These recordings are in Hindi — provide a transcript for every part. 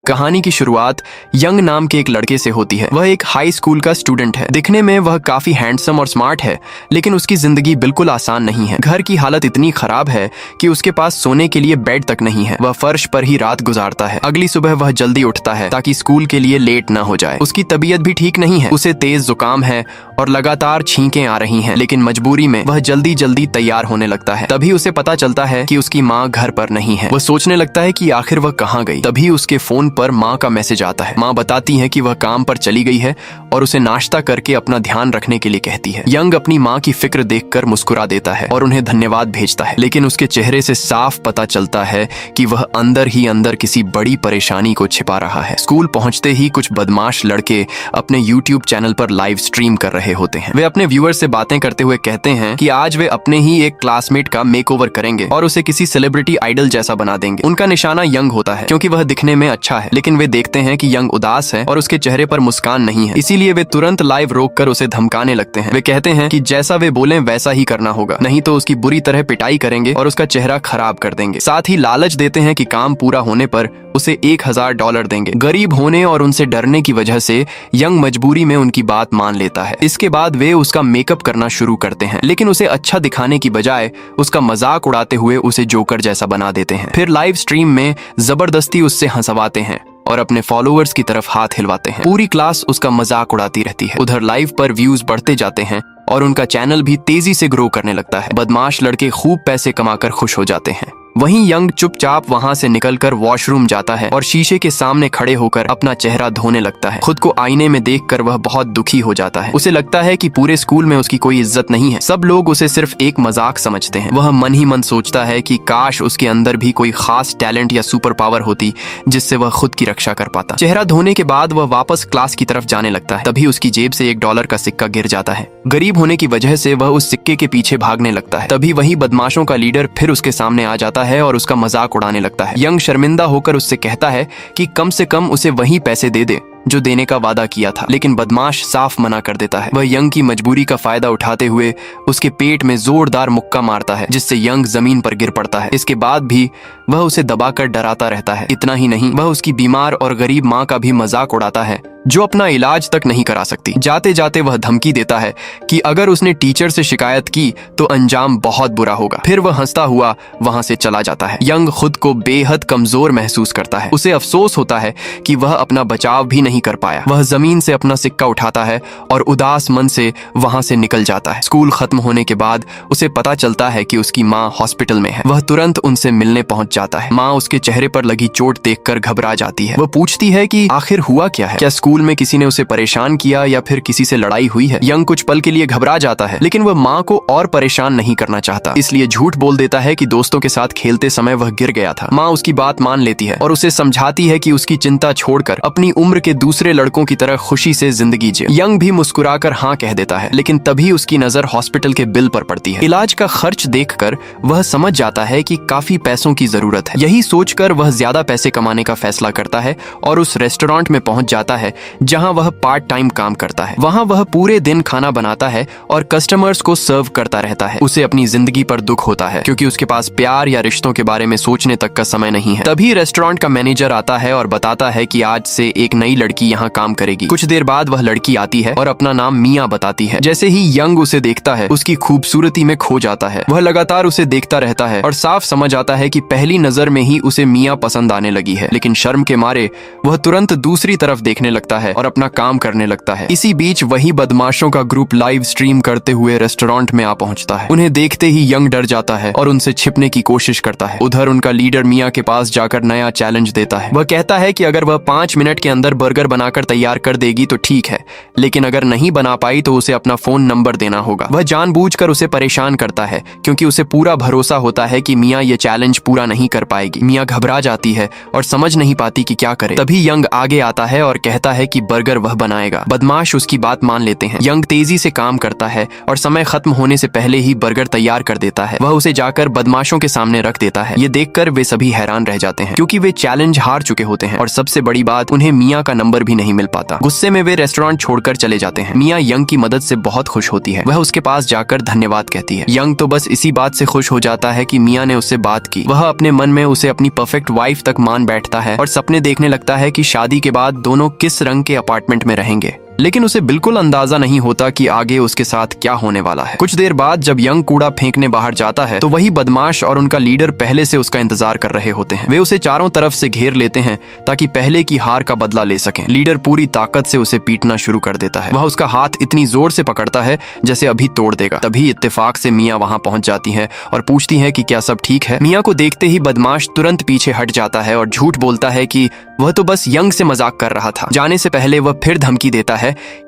कहानी की शुरुआत यंग नाम के एक लड़के से होती है। वह एक हाई स्कूल का स्टूडेंट है। दिखने में वह काफी हैंडसम और स्मार्ट है, लेकिन उसकी जिंदगी बिल्कुल आसान नहीं है। घर की हालत इतनी खराब है कि उसके पास सोने के लिए बेड तक नहीं है। वह फर्श पर ही रात गुजारता है। अगली सुबह वह जल्दी उठता है ताकि स्कूल के लिए लेट न हो जाए। उसकी तबीयत भी ठीक नहीं है। उसे तेज जुकाम है और लगातार छींकें आ रही हैं, लेकिन मजबूरी में वह जल्दी जल्दी तैयार होने लगता है। तभी उसे पता चलता है कि उसकी माँ घर पर नहीं है। वह सोचने लगता है कि आखिर वह कहाँ गई। तभी उसके फोन पर माँ का मैसेज आता है। माँ बताती है कि वह काम पर चली गई है और उसे नाश्ता करके अपना ध्यान रखने के लिए कहती है। यंग अपनी माँ की फिक्र देखकर मुस्कुरा देता है और उन्हें धन्यवाद भेजता है, लेकिन उसके चेहरे से साफ पता चलता है कि वह अंदर ही अंदर किसी बड़ी परेशानी को छिपा रहा है। स्कूल पहुंचते ही कुछ बदमाश लड़के अपने YouTube चैनल पर लाइव स्ट्रीम कर रहे होते हैं। वे अपने व्यूअर्स से बातें करते हुए कहते हैं कि आज वे अपने ही एक क्लासमेट का मेकओवर करेंगे और उसे किसी सेलिब्रिटी आइडल जैसा बना देंगे। उनका निशाना यंग होता है क्योंकि वह दिखने में अच्छा है, लेकिन वे देखते हैं कि यंग उदास है और उसके चेहरे पर मुस्कान नहीं है। इसीलिए वे तुरंत लाइव रोककर उसे धमकाने लगते हैं। वे कहते हैं कि जैसा वे बोलें वैसा ही करना होगा, नहीं तो उसकी बुरी तरह पिटाई करेंगे और उसका चेहरा खराब कर देंगे। साथ ही लालच देते हैं कि काम पूरा होने पर उसे $1000 देंगे। गरीब होने और उनसे डरने की वजह से यंग मजबूरी में उनकी बात मान लेता है। इसके बाद वे उसका मेकअप करना शुरू करते हैं, लेकिन उसे अच्छा दिखाने की बजाय उसका मजाक उड़ाते हुए उसे जोकर जैसा बना देते हैं। फिर लाइव स्ट्रीम में जबरदस्ती उससे हंसवाते हैं और अपने फॉलोअर्स की तरफ हाथ हिलवाते हैं। पूरी क्लास उसका मजाक उड़ाती रहती है। उधर लाइव पर व्यूज बढ़ते जाते हैं और उनका चैनल भी तेजी से ग्रो करने लगता है। बदमाश लड़के खूब पैसे कमाकर खुश हो जाते हैं। वहीं यंग चुपचाप वहां से निकलकर वॉशरूम जाता है और शीशे के सामने खड़े होकर अपना चेहरा धोने लगता है। खुद को आईने में देखकर वह बहुत दुखी हो जाता है। उसे लगता है कि पूरे स्कूल में उसकी कोई इज्जत नहीं है। सब लोग उसे सिर्फ एक मजाक समझते हैं। वह मन ही मन सोचता है कि काश उसके अंदर भी कोई खास टैलेंट या सुपर पावर होती जिससे वह खुद की रक्षा कर पाता। चेहरा धोने के बाद वह वापस क्लास की तरफ जाने लगता है। तभी उसकी जेब से $1 का सिक्का गिर जाता है। गरीब होने की वजह से वह उस सिक्के के पीछे भागने लगता है। तभी वही बदमाशों का लीडर फिर उसके सामने आ जाता है और उसका मजाक उड़ाने लगता है। यंग शर्मिंदा होकर उससे कहता है कि कम से कम उसे वही पैसे दे दे जो देने का वादा किया था, लेकिन बदमाश साफ मना कर देता है। वह यंग की मजबूरी का फायदा उठाते हुए उसके पेट में जोरदार मुक्का मारता है, जिससे यंग जमीन पर गिर पड़ता है। इसके बाद भी वह उसे दबाकर डराता रहता है। इतना ही नहीं, वह उसकी बीमार और गरीब माँ का भी मजाक उड़ाता है जो अपना इलाज तक नहीं करा सकती। जाते जाते वह धमकी देता है कि अगर उसने टीचर से शिकायत की तो अंजाम बहुत बुरा होगा। फिर वह हंसता हुआ वहां से चला जाता है। यंग खुद को बेहद कमजोर महसूस करता है। उसे अफसोस होता है कि वह अपना बचाव भी नहीं कर पाया। वह जमीन से अपना सिक्का उठाता है और उदास मन से वहां से निकल जाता है। स्कूल खत्म होने के बाद उसे पता चलता है कि उसकी माँ हॉस्पिटल में है। वह तुरंत उनसे मिलने पहुंच जाता है। माँ उसके चेहरे पर लगी चोट देखकर घबरा जाती है। वह पूछती है कि आखिर हुआ क्या है, क्या स्कूल में किसी ने उसे परेशान किया या फिर किसी से लड़ाई हुई है। यंग कुछ पल के लिए घबरा जाता है, लेकिन वह माँ को और परेशान नहीं करना चाहता, इसलिए झूठ बोल देता है कि दोस्तों के साथ खेलते समय वह गिर गया था। माँ उसकी बात मान लेती है और उसे समझाती है कि उसकी चिंता छोड़कर अपनी उम्र के दूसरे लड़कों की तरह खुशी से जिंदगी जिए। यंग भी मुस्कुराकर हाँ कह देता है, लेकिन तभी उसकी नजर हॉस्पिटल के बिल पर पड़ती है। इलाज का खर्च देखकर वह समझ जाता है कि काफी पैसों की जरूरत है। यही सोचकर वह ज्यादा पैसे कमाने का फैसला करता है और उस रेस्टोरेंट में पहुंच जाता है जहां वह पार्ट टाइम काम करता है। वहां वह पूरे दिन खाना बनाता है और कस्टमर्स को सर्व करता रहता है। उसे अपनी जिंदगी पर दुख होता है क्योंकि उसके पास प्यार या रिश्तों के बारे में सोचने तक का समय नहीं है। तभी रेस्टोरेंट का मैनेजर आता है और बताता है कि आज से एक नई लड़की यहाँ काम करेगी। कुछ देर बाद वह लड़की आती है और अपना नाम मिया बताती है। जैसे ही यंग उसे देखता है, उसकी खूबसूरती में खो जाता है। वह लगातार उसे देखता रहता है और साफ समझ आता है कि पहली नजर में ही उसे मिया पसंद आने लगी है, लेकिन शर्म के मारे वह तुरंत दूसरी तरफ देखने लगता है और अपना काम करने लगता है। इसी बीच वही बदमाशों का ग्रुप लाइव स्ट्रीम करते हुए रेस्टोरेंट में आ पहुंचता है। उन्हें देखते ही यंग डर जाता है और उनसे छिपने की कोशिश करता है। उधर उनका लीडर मिया के पास जाकर नया चैलेंज देता है। वह कहता है कि अगर वह 5 मिनट के अंदर बर्गर बनाकर तैयार कर देगी तो ठीक है, लेकिन अगर नहीं बना पाई तो उसे अपना फोन नंबर देना होगा। वह जानबूझकर उसे परेशान करता है क्योंकि उसे पूरा भरोसा होता है कि मिया ये चैलेंज पूरा नहीं कर पाएगी। मिया घबरा जाती है और समझ नहीं पाती कि क्या करे। तभी यंग आगे आता है और कहता है कि बर्गर वह बनाएगा। बदमाश उसकी बात मान लेते हैं। यंग तेजी से काम करता है और समय खत्म होने से पहले ही बर्गर तैयार कर देता है। वह उसे जाकर बदमाशों के सामने रख देता है। ये देखकर वे सभी हैरान रह जाते हैं क्योंकि वे चैलेंज हार चुके होते हैं और सबसे बड़ी बात, उन्हें मिया का नंबर नंबर भी नहीं मिल पाता। गुस्से में वे रेस्टोरेंट छोड़कर चले जाते हैं। मिया यंग की मदद से बहुत खुश होती है। वह उसके पास जाकर धन्यवाद कहती है। यंग तो बस इसी बात से खुश हो जाता है कि मिया ने उससे बात की। वह अपने मन में उसे अपनी परफेक्ट वाइफ तक मान बैठता है और सपने देखने लगता है कि शादी के बाद दोनों किस रंग के अपार्टमेंट में रहेंगे। लेकिन उसे बिल्कुल अंदाजा नहीं होता कि आगे उसके साथ क्या होने वाला है। कुछ देर बाद जब यंग कूड़ा फेंकने बाहर जाता है तो वही बदमाश और उनका लीडर पहले से उसका इंतजार कर रहे होते हैं। वे उसे चारों तरफ से घेर लेते हैं ताकि पहले की हार का बदला ले सकें। लीडर पूरी ताकत से उसे पीटना शुरू कर देता है। वह उसका हाथ इतनी जोर से पकड़ता है जैसे अभी तोड़ देगा। तभी इत्तेफाक से मिया वहां पहुंच जाती है और पूछती है कि क्या सब ठीक है। मिया को देखते ही बदमाश तुरंत पीछे हट जाता है और झूठ बोलता है कि वह तो बस यंग से मजाक कर रहा था। जाने से पहले वह फिर धमकी देता है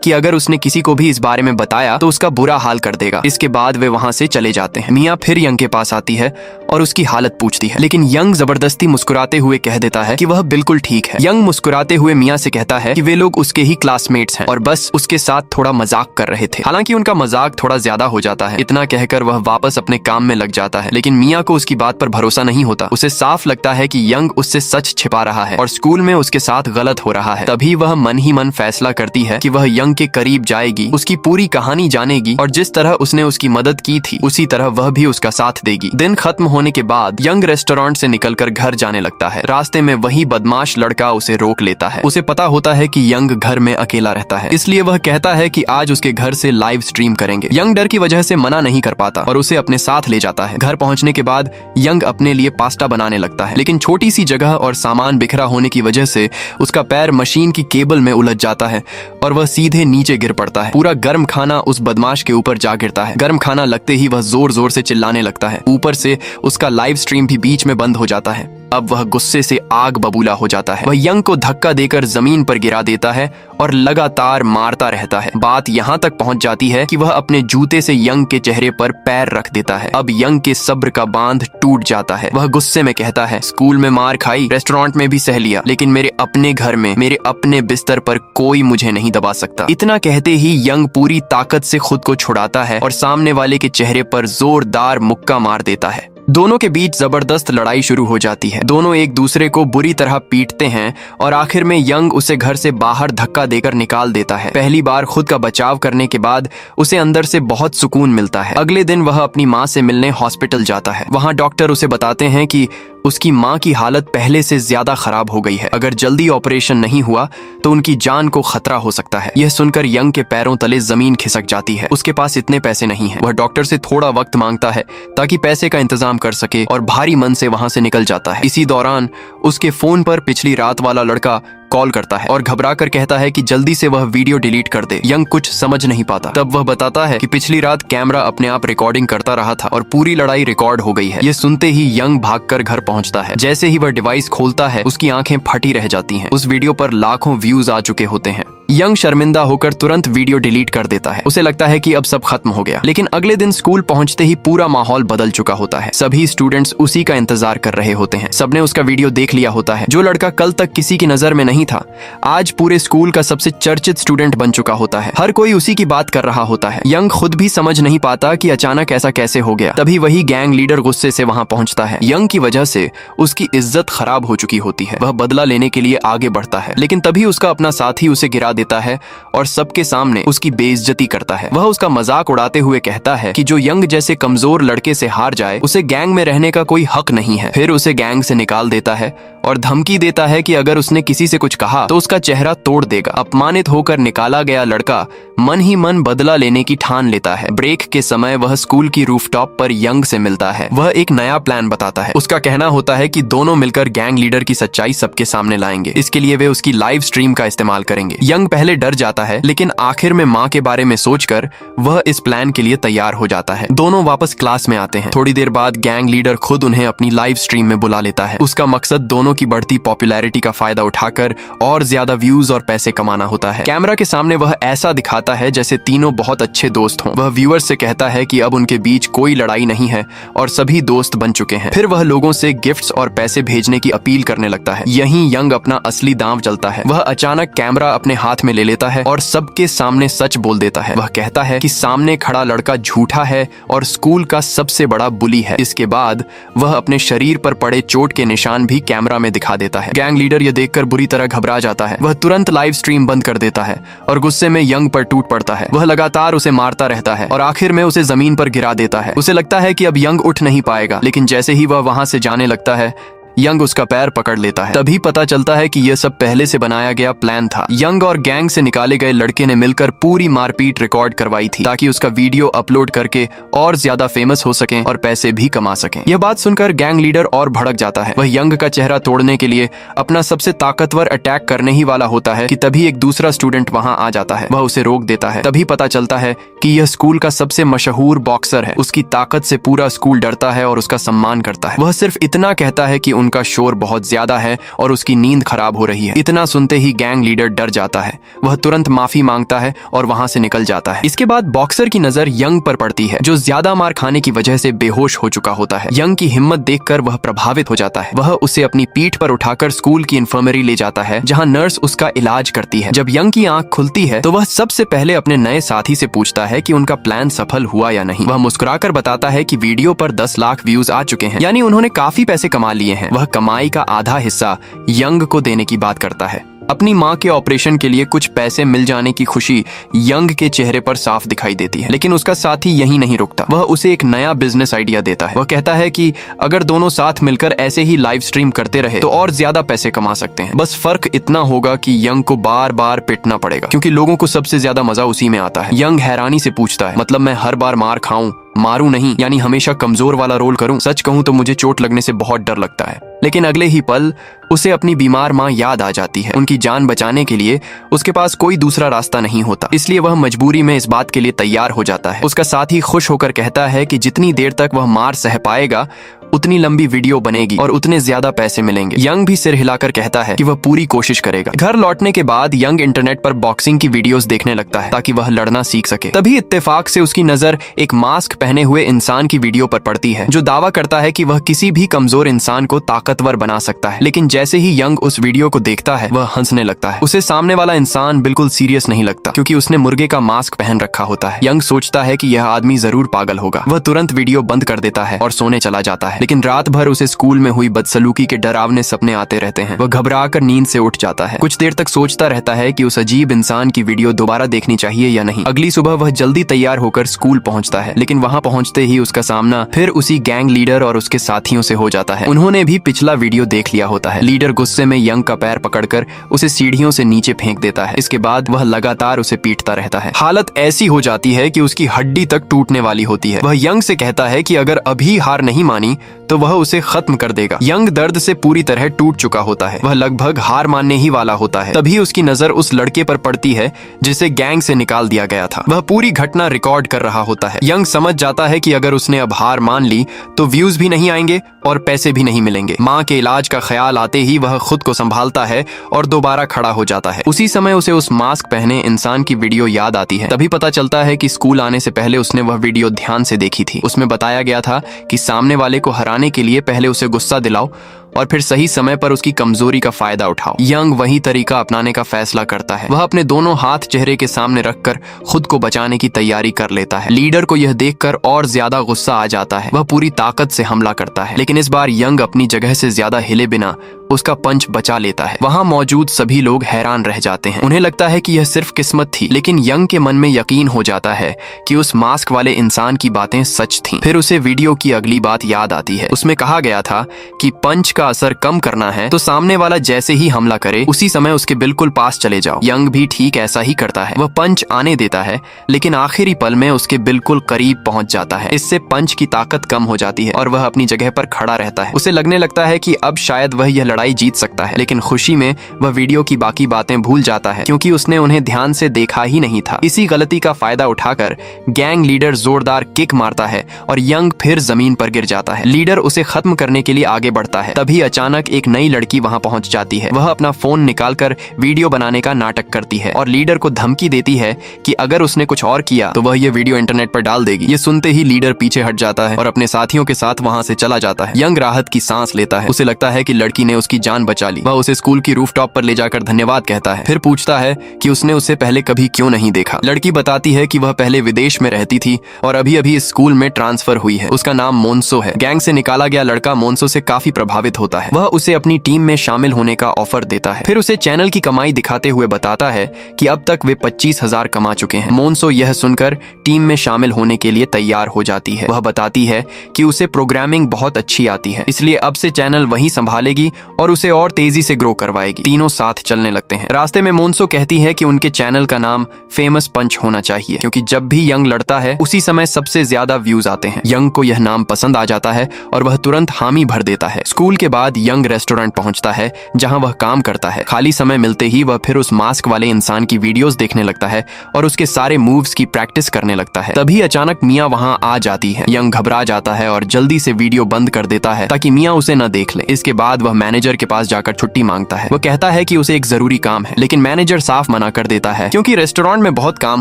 कि अगर उसने किसी को भी इस बारे में बताया तो उसका बुरा हाल कर देगा। इसके बाद वे वहां से चले जाते हैं। मिया फिर यंग के पास आती है और उसकी हालत पूछती है, लेकिन यंग जबरदस्ती मुस्कुराते हुए कह देता है कि वह बिल्कुल ठीक है। यंग मुस्कुराते हुए मिया से कहता है कि वे लोग उसके ही क्लासमेट्स हैं और बस उसके साथ थोड़ा मजाक कर रहे थे। हालांकि उनका मजाक थोड़ा ज्यादा हो जाता है। इतना कहकर वह वापस अपने काम में लग जाता है। लेकिन मिया को उसकी बात पर भरोसा नहीं होता। उसे साफ लगता है कि यंग उससे सच छिपा रहा है और स्कूल में उसके साथ गलत हो रहा है। तभी वह मन ही मन फैसला करती है कि वह यंग के करीब जाएगी, उसकी पूरी कहानी जानेगी और जिस तरह उसने उसकी मदद की थी उसी तरह वह भी उसका साथ देगी। दिन खत्म होने के बाद यंग रेस्टोरेंट से निकलकर घर जाने लगता है। रास्ते में वही बदमाश लड़का उसे रोक लेता है। उसे पता होता है कि यंग घर में अकेला रहता है, इसलिए वह कहता है कि आज उसके घर से लाइव स्ट्रीम करेंगे। यंग डर की वजह से मना नहीं कर पाता और उसे अपने साथ ले जाता है। घर पहुंचने के बाद यंग अपने लिए पास्ता बनाने लगता है, लेकिन छोटी सी जगह और सामान बिखरा होने की वजह से उसका पैर मशीन की केबल में उलझ जाता है और वह सीधे नीचे गिर पड़ता है। पूरा गर्म खाना उस बदमाश के ऊपर जा गिरता है। गर्म खाना लगते ही वह जोर जोर से चिल्लाने लगता है। ऊपर से उसका लाइव स्ट्रीम भी बीच में बंद हो जाता है। अब वह गुस्से से आग बबूला हो जाता है। वह यंग को धक्का देकर जमीन पर गिरा देता है और लगातार मारता रहता है। बात यहाँ तक पहुँच जाती है कि वह अपने जूते से यंग के चेहरे पर पैर रख देता है। अब यंग के सब्र का बांध टूट जाता है। वह गुस्से में कहता है, स्कूल में मार खाई, रेस्टोरेंट में भी सह लिया, लेकिन मेरे अपने घर में, मेरे अपने बिस्तर पर कोई मुझे नहीं दबा सकता। इतना कहते ही यंग पूरी ताकत से खुद को छुड़ाता है और सामने वाले के चेहरे पर जोरदार मुक्का मार देता है। दोनों के बीच जबरदस्त लड़ाई शुरू हो जाती है। दोनों एक दूसरे को बुरी तरह पीटते हैं और आखिर में यंग उसे घर से बाहर धक्का देकर निकाल देता है। पहली बार खुद का बचाव करने के बाद उसे अंदर से बहुत सुकून मिलता है। अगले दिन वह अपनी माँ से मिलने हॉस्पिटल जाता है। वहाँ डॉक्टर उसे बताते हैं कि उसकी माँ की हालत पहले से ज्यादा खराब हो गई है। अगर जल्दी ऑपरेशन नहीं हुआ तो उनकी जान को खतरा हो सकता है। यह सुनकर यंग के पैरों तले जमीन खिसक जाती है। उसके पास इतने पैसे नहीं हैं। वह डॉक्टर से थोड़ा वक्त मांगता है ताकि पैसे का इंतजाम कर सके और भारी मन से वहां से निकल जाता है। इसी दौरान उसके फोन पर पिछली रात वाला लड़का कॉल करता है और घबराकर कहता है कि जल्दी से वह वीडियो डिलीट कर दे। यंग कुछ समझ नहीं पाता। तब वह बताता है कि पिछली रात कैमरा अपने आप रिकॉर्डिंग करता रहा था और पूरी लड़ाई रिकॉर्ड हो गई है। ये सुनते ही यंग भागकर घर पहुंचता है। जैसे ही वह डिवाइस खोलता है उसकी आंखें फटी रह जाती हैं। उस वीडियो पर लाखों व्यूज आ चुके होते हैं। यंग शर्मिंदा होकर तुरंत वीडियो डिलीट कर देता है। उसे लगता है कि अब सब खत्म हो गया। लेकिन अगले दिन स्कूल पहुंचते ही पूरा माहौल बदल चुका होता है। सभी स्टूडेंट्स उसी का इंतजार कर रहे होते हैं। सबने उसका वीडियो देख लिया होता है। जो लड़का कल तक किसी की नजर में नहीं था, आज पूरे स्कूल का सबसे चर्चित स्टूडेंट बन चुका होता है। हर कोई उसी की बात कर रहा होता है। यंग खुद भी समझ नहीं पाता कि अचानक ऐसा कैसे हो गया। तभी वही गैंग लीडर गुस्से से वहां पहुंचता है। यंग की वजह से उसकी इज्जत खराब हो चुकी होती है। वह बदला लेने के लिए आगे बढ़ता है, लेकिन तभी उसका अपना साथी उसे गिरा देता है और सबके सामने उसकी बेइज्जती करता है। वह उसका मजाक उड़ाते हुए कहता है कि जो यंग जैसे कमजोर लड़के से हार जाए उसे गैंग में रहने का कोई हक नहीं है। फिर उसे गैंग से निकाल देता है और धमकी देता है कि अगर उसने किसी से कुछ कहा तो उसका चेहरा तोड़ देगा। अपमानित होकर निकाला गया लड़का मन ही मन बदला लेने की ठान लेता है। ब्रेक के समय वह स्कूल की रूफटॉप पर यंग से मिलता है। वह एक नया प्लान बताता है। उसका कहना होता है कि दोनों मिलकर गैंग लीडर की सच्चाई सबके सामने लाएंगे। इसके लिए वे उसकी लाइव स्ट्रीम का इस्तेमाल करेंगे। यंग पहले डर जाता है, लेकिन आखिर में माँ के बारे में सोचकर वह इस प्लान के लिए तैयार हो जाता है। दोनों वापस क्लास में आते हैं। थोड़ी देर बाद गैंग लीडर खुद उन्हें अपनी लाइव स्ट्रीम में बुला लेता है। उसका मकसद दोनों की बढ़ती पॉपुलैरिटी का फायदा उठाकर और ज्यादा व्यूज और पैसे कमाना होता है। कैमरा के सामने वह ऐसा दिखाता है जैसे तीनों बहुत अच्छे दोस्त हों। वह व्यूअर्स से कहता है कि अब उनके बीच कोई लड़ाई नहीं है और सभी दोस्त बन चुके हैं। फिर वह लोगों से गिफ्ट्स और पैसे भेजने की अपील करने लगता है। यहीं यंग अपना असली दांव चलता है। वह अचानक कैमरा अपने हाथ साथ में ले लेता है और सबके सामने सच बोल देता है। वह कहता है कि सामने खड़ा लड़का झूठा है और स्कूल का सबसे बड़ा बुली है। इसके बाद वह अपने शरीर पर पड़े चोट के निशान भी कैमरा में दिखा देता है। गैंग लीडर यह देखकर बुरी तरह घबरा जाता है। वह तुरंत लाइव स्ट्रीम बंद कर देता है और गुस्से में यंग पर टूट पड़ता है। वह लगातार उसे मारता रहता है और आखिर में उसे जमीन पर गिरा देता है। उसे लगता है कि अब यंग उठ नहीं पाएगा, लेकिन जैसे ही वह वहां से जाने लगता है, यंग उसका पैर पकड़ लेता है। तभी पता चलता है कि यह सब पहले से बनाया गया प्लान था। यंग और गैंग से निकाले गए लड़के ने मिलकर पूरी मारपीट रिकॉर्ड करवाई थी ताकि उसका वीडियो अपलोड करके और ज्यादा फेमस हो सकें और पैसे भी कमा सकें। यह बात सुनकर गैंग लीडर और भड़क जाता है। वह यंग का चेहरा तोड़ने के लिए अपना सबसे ताकतवर अटैक करने ही वाला होता है कि तभी एक दूसरा स्टूडेंट वहां आ जाता है। वह उसे रोक देता है। तभी पता चलता है कि यह स्कूल का सबसे मशहूर बॉक्सर है। उसकी ताकत से पूरा स्कूल डरता है और उसका सम्मान करता है। वह सिर्फ इतना कहता है कि उनका शोर बहुत ज्यादा है और उसकी नींद खराब हो रही है। इतना सुनते ही गैंग लीडर डर जाता है। वह तुरंत माफी मांगता है और वहां से निकल जाता है। इसके बाद बॉक्सर की नजर यंग पर पड़ती है, जो ज्यादा मार खाने की वजह से बेहोश हो चुका होता है। यंग की हिम्मत देखकर वह प्रभावित हो जाता है। वह उसे अपनी पीठ पर उठाकर स्कूल की इन्फर्मरी ले जाता है, जहां नर्स उसका इलाज करती है। जब यंग की आंख खुलती है तो वह सबसे पहले अपने नए साथी से पूछता है कि उनका प्लान सफल हुआ या नहीं। वह मुस्कुराकर बताता है कि वीडियो पर 10 लाख व्यूज आ चुके हैं, यानी उन्होंने काफी पैसे कमा लिए हैं। वह कमाई का आधा हिस्सा यंग को देने की बात करता है। अपनी माँ के ऑपरेशन के लिए कुछ पैसे मिल जाने की खुशी यंग के चेहरे पर साफ दिखाई देती है। लेकिन उसका साथी यही नहीं रुकता। वह उसे एक नया बिजनेस आइडिया देता है। वह कहता है कि अगर दोनों साथ मिलकर ऐसे ही लाइव स्ट्रीम करते रहे तो और ज्यादा पैसे कमा सकते हैं। बस फर्क इतना होगा कि यंग को बार बार पिटना पड़ेगा, क्योंकि लोगों को सबसे ज्यादा मजा उसी में आता है। यंग हैरानी से पूछता है, मतलब मैं हर बार मार खाऊं, मारूं नहीं, यानी हमेशा कमजोर वाला रोल करूं? सच कहूं तो मुझे चोट लगने से बहुत डर लगता है। लेकिन अगले ही पल उसे अपनी बीमार माँ याद आ जाती है। उनकी जान बचाने के लिए उसके पास कोई दूसरा रास्ता नहीं होता, इसलिए वह मजबूरी में इस बात के लिए तैयार हो जाता है। उसका साथी खुश होकर कहता है कि जितनी देर तक वह मार सह पाएगा उतनी लंबी वीडियो बनेगी और उतने ज्यादा पैसे मिलेंगे। यंग भी सिर हिलाकर कहता है कि वह पूरी कोशिश करेगा। घर लौटने के बाद यंग इंटरनेट पर बॉक्सिंग की वीडियोस देखने लगता है ताकि वह लड़ना सीख सके। तभी इत्तेफाक से उसकी नजर एक मास्क पहने हुए इंसान की वीडियो पर पड़ती है, जो दावा करता है कि वह किसी भी कमजोर इंसान को ताकतवर बना सकता है। लेकिन जैसे ही यंग उस वीडियो को देखता है, वह हंसने लगता है। उसे सामने वाला इंसान बिल्कुल सीरियस नहीं लगता, क्योंकि उसने मुर्गे का मास्क पहन रखा होता है। यंग सोचता है कि यह आदमी जरूर पागल होगा। वह तुरंत वीडियो बंद कर देता है और सोने चला जाता है। लेकिन रात भर उसे स्कूल में हुई बदसलूकी के डरावने सपने आते रहते हैं। वह घबराकर नींद से उठ जाता है। कुछ देर तक सोचता रहता है कि उस अजीब इंसान की वीडियो दोबारा देखनी चाहिए या नहीं। अगली सुबह वह जल्दी तैयार होकर स्कूल पहुंचता है, लेकिन वहां पहुंचते ही उसका सामना फिर उसी गैंग लीडर और उसके साथियों से हो जाता है। उन्होंने भी पिछला वीडियो देख लिया होता है। लीडर गुस्से में यंग का पैर पकड़कर उसे सीढ़ियों से नीचे फेंक देता है। इसके बाद वह लगातार उसे पीटता रहता है। हालत ऐसी हो जाती है कि उसकी हड्डी तक टूटने वाली होती है। वह यंग से कहता है कि अगर अभी हार नहीं मानी तो वह उसे खत्म कर देगा। यंग दर्द से पूरी तरह टूट चुका होता है। वह लगभग हार मानने ही वाला होता है। तभी उसकी नजर उस लड़के पर पड़ती है जिसे गैंग से निकाल दिया गया था। वह पूरी घटना रिकॉर्ड कर रहा होता है। यंग समझ जाता है कि अगर उसने अब हार मान ली तो व्यूज भी नहीं आएंगे और पैसे भी नहीं मिलेंगे। माँ के इलाज का ख्याल आते ही वह खुद को संभालता है और दोबारा खड़ा हो जाता है। उसी समय उसे उस मास्क पहने इंसान की वीडियो याद आती है। तभी पता चलता है कि स्कूल आने से पहले उसने वह वीडियो ध्यान से देखी थी। उसमें बताया गया था कि सामने वाले को हराने के लिए पहले उसे गुस्सा दिलाओ और फिर सही समय पर उसकी कमजोरी का फायदा उठाओ। यंग वही तरीका अपनाने का फैसला करता है। वह अपने दोनों हाथ चेहरे के सामने रखकर खुद को बचाने की तैयारी कर लेता है। लीडर को यह देखकर और ज्यादा गुस्सा आ जाता है। वह पूरी ताकत से हमला करता है, लेकिन इस बार यंग अपनी जगह से ज्यादा हिले बिना उसका पंच बचा लेता है। वहां मौजूद सभी लोग हैरान रह जाते हैं। उन्हें लगता है कि यह सिर्फ किस्मत थी, लेकिन यंग के मन में यकीन हो जाता है कि उस मास्क वाले इंसान की बातें सच थीं। फिर उसे वीडियो की अगली बात याद आती है। उसमें कहा गया था कि पंच का असर कम करना है तो सामने वाला जैसे ही हमला करे उसी समय उसके बिल्कुल पास चले जाओ। यंग भी ठीक ऐसा ही करता है। वह पंच आने देता है, लेकिन आखिरी पल में उसके बिल्कुल करीब पहुंच जाता है। इससे पंच की ताकत कम हो जाती है और वह अपनी जगह पर खड़ा रहता है। उसे लगने लगता है कि अब शायद वह यह लड़ाई जीत सकता है, लेकिन खुशी में वह वीडियो की बाकी बातें भूल जाता है, क्योंकि उसने उन्हें ध्यान से देखा ही नहीं था। इसी गलती का फायदा उठाकर गैंग लीडर जोरदार किक मारता है और यंग फिर जमीन पर गिर जाता है। लीडर उसे खत्म करने के लिए आगे बढ़ता है। तभी अचानक एक नई लड़की वहां पहुंच जाती है। वह अपना फोन निकालकर वीडियो बनाने का नाटक करती है और लीडर को धमकी देती है कि अगर उसने कुछ और किया तो वह यह वीडियो इंटरनेट पर डाल देगी। ये सुनते ही लीडर पीछे हट जाता है और अपने साथियों के साथ वहां से चला जाता है। यंग राहत की सांस लेता है। उसे लगता है कि लड़की ने उसकी जान बचा ली। वह उसे स्कूल की रूफटॉप पर ले जाकर धन्यवाद कहता है, फिर पूछता है कि उसने उसे पहले कभी क्यों नहीं देखा। लड़की बताती है कि वह पहले विदेश में रहती थी और अभी अभी इस स्कूल में ट्रांसफर हुई है। उसका नाम मोन्सो है। गैंग से निकाला गया लड़का मोन्सो से काफी प्रभावित होता है। वह उसे अपनी टीम में शामिल होने का ऑफर देता है, फिर उसे चैनल की कमाई दिखाते हुए बताता है कि अब तक वे 25,000 कमा चुके हैं। मोन्सो यह सुनकर टीम में शामिल होने के लिए तैयार हो जाती है। वह बताती है कि उसे प्रोग्रामिंग बहुत अच्छी आती है, इसलिए अब से चैनल वही संभालेगी और उसे और तेजी से ग्रो करवाएगी। तीनों साथ चलने लगते हैं। रास्ते में मोन्सो कहती है कि उनके चैनल का नाम फेमस पंच होना चाहिए, क्योंकि जब भी यंग लड़ता है उसी समय सबसे ज्यादा व्यूज आते हैं। यंग को यह नाम पसंद आ जाता है और वह तुरंत हामी भर देता है। स्कूल के बाद यंग रेस्टोरेंट पहुंचता है जहां वह काम करता है। खाली समय मिलते ही वह फिर उस मास्क वाले इंसान की वीडियोस देखने लगता है और उसके सारे मूव्स की प्रैक्टिस करने लगता है। तभी अचानक मिया वहां आ जाती है। यंग घबरा जाता है और जल्दी से वीडियो बंद कर देता है ताकि मिया उसे न देख ले। इसके बाद वह मैनेजर के पास जाकर छुट्टी मांगता है। वह कहता है कि उसे एक जरूरी काम है, लेकिन मैनेजर साफ मना कर देता है क्योंकि रेस्टोरेंट में बहुत काम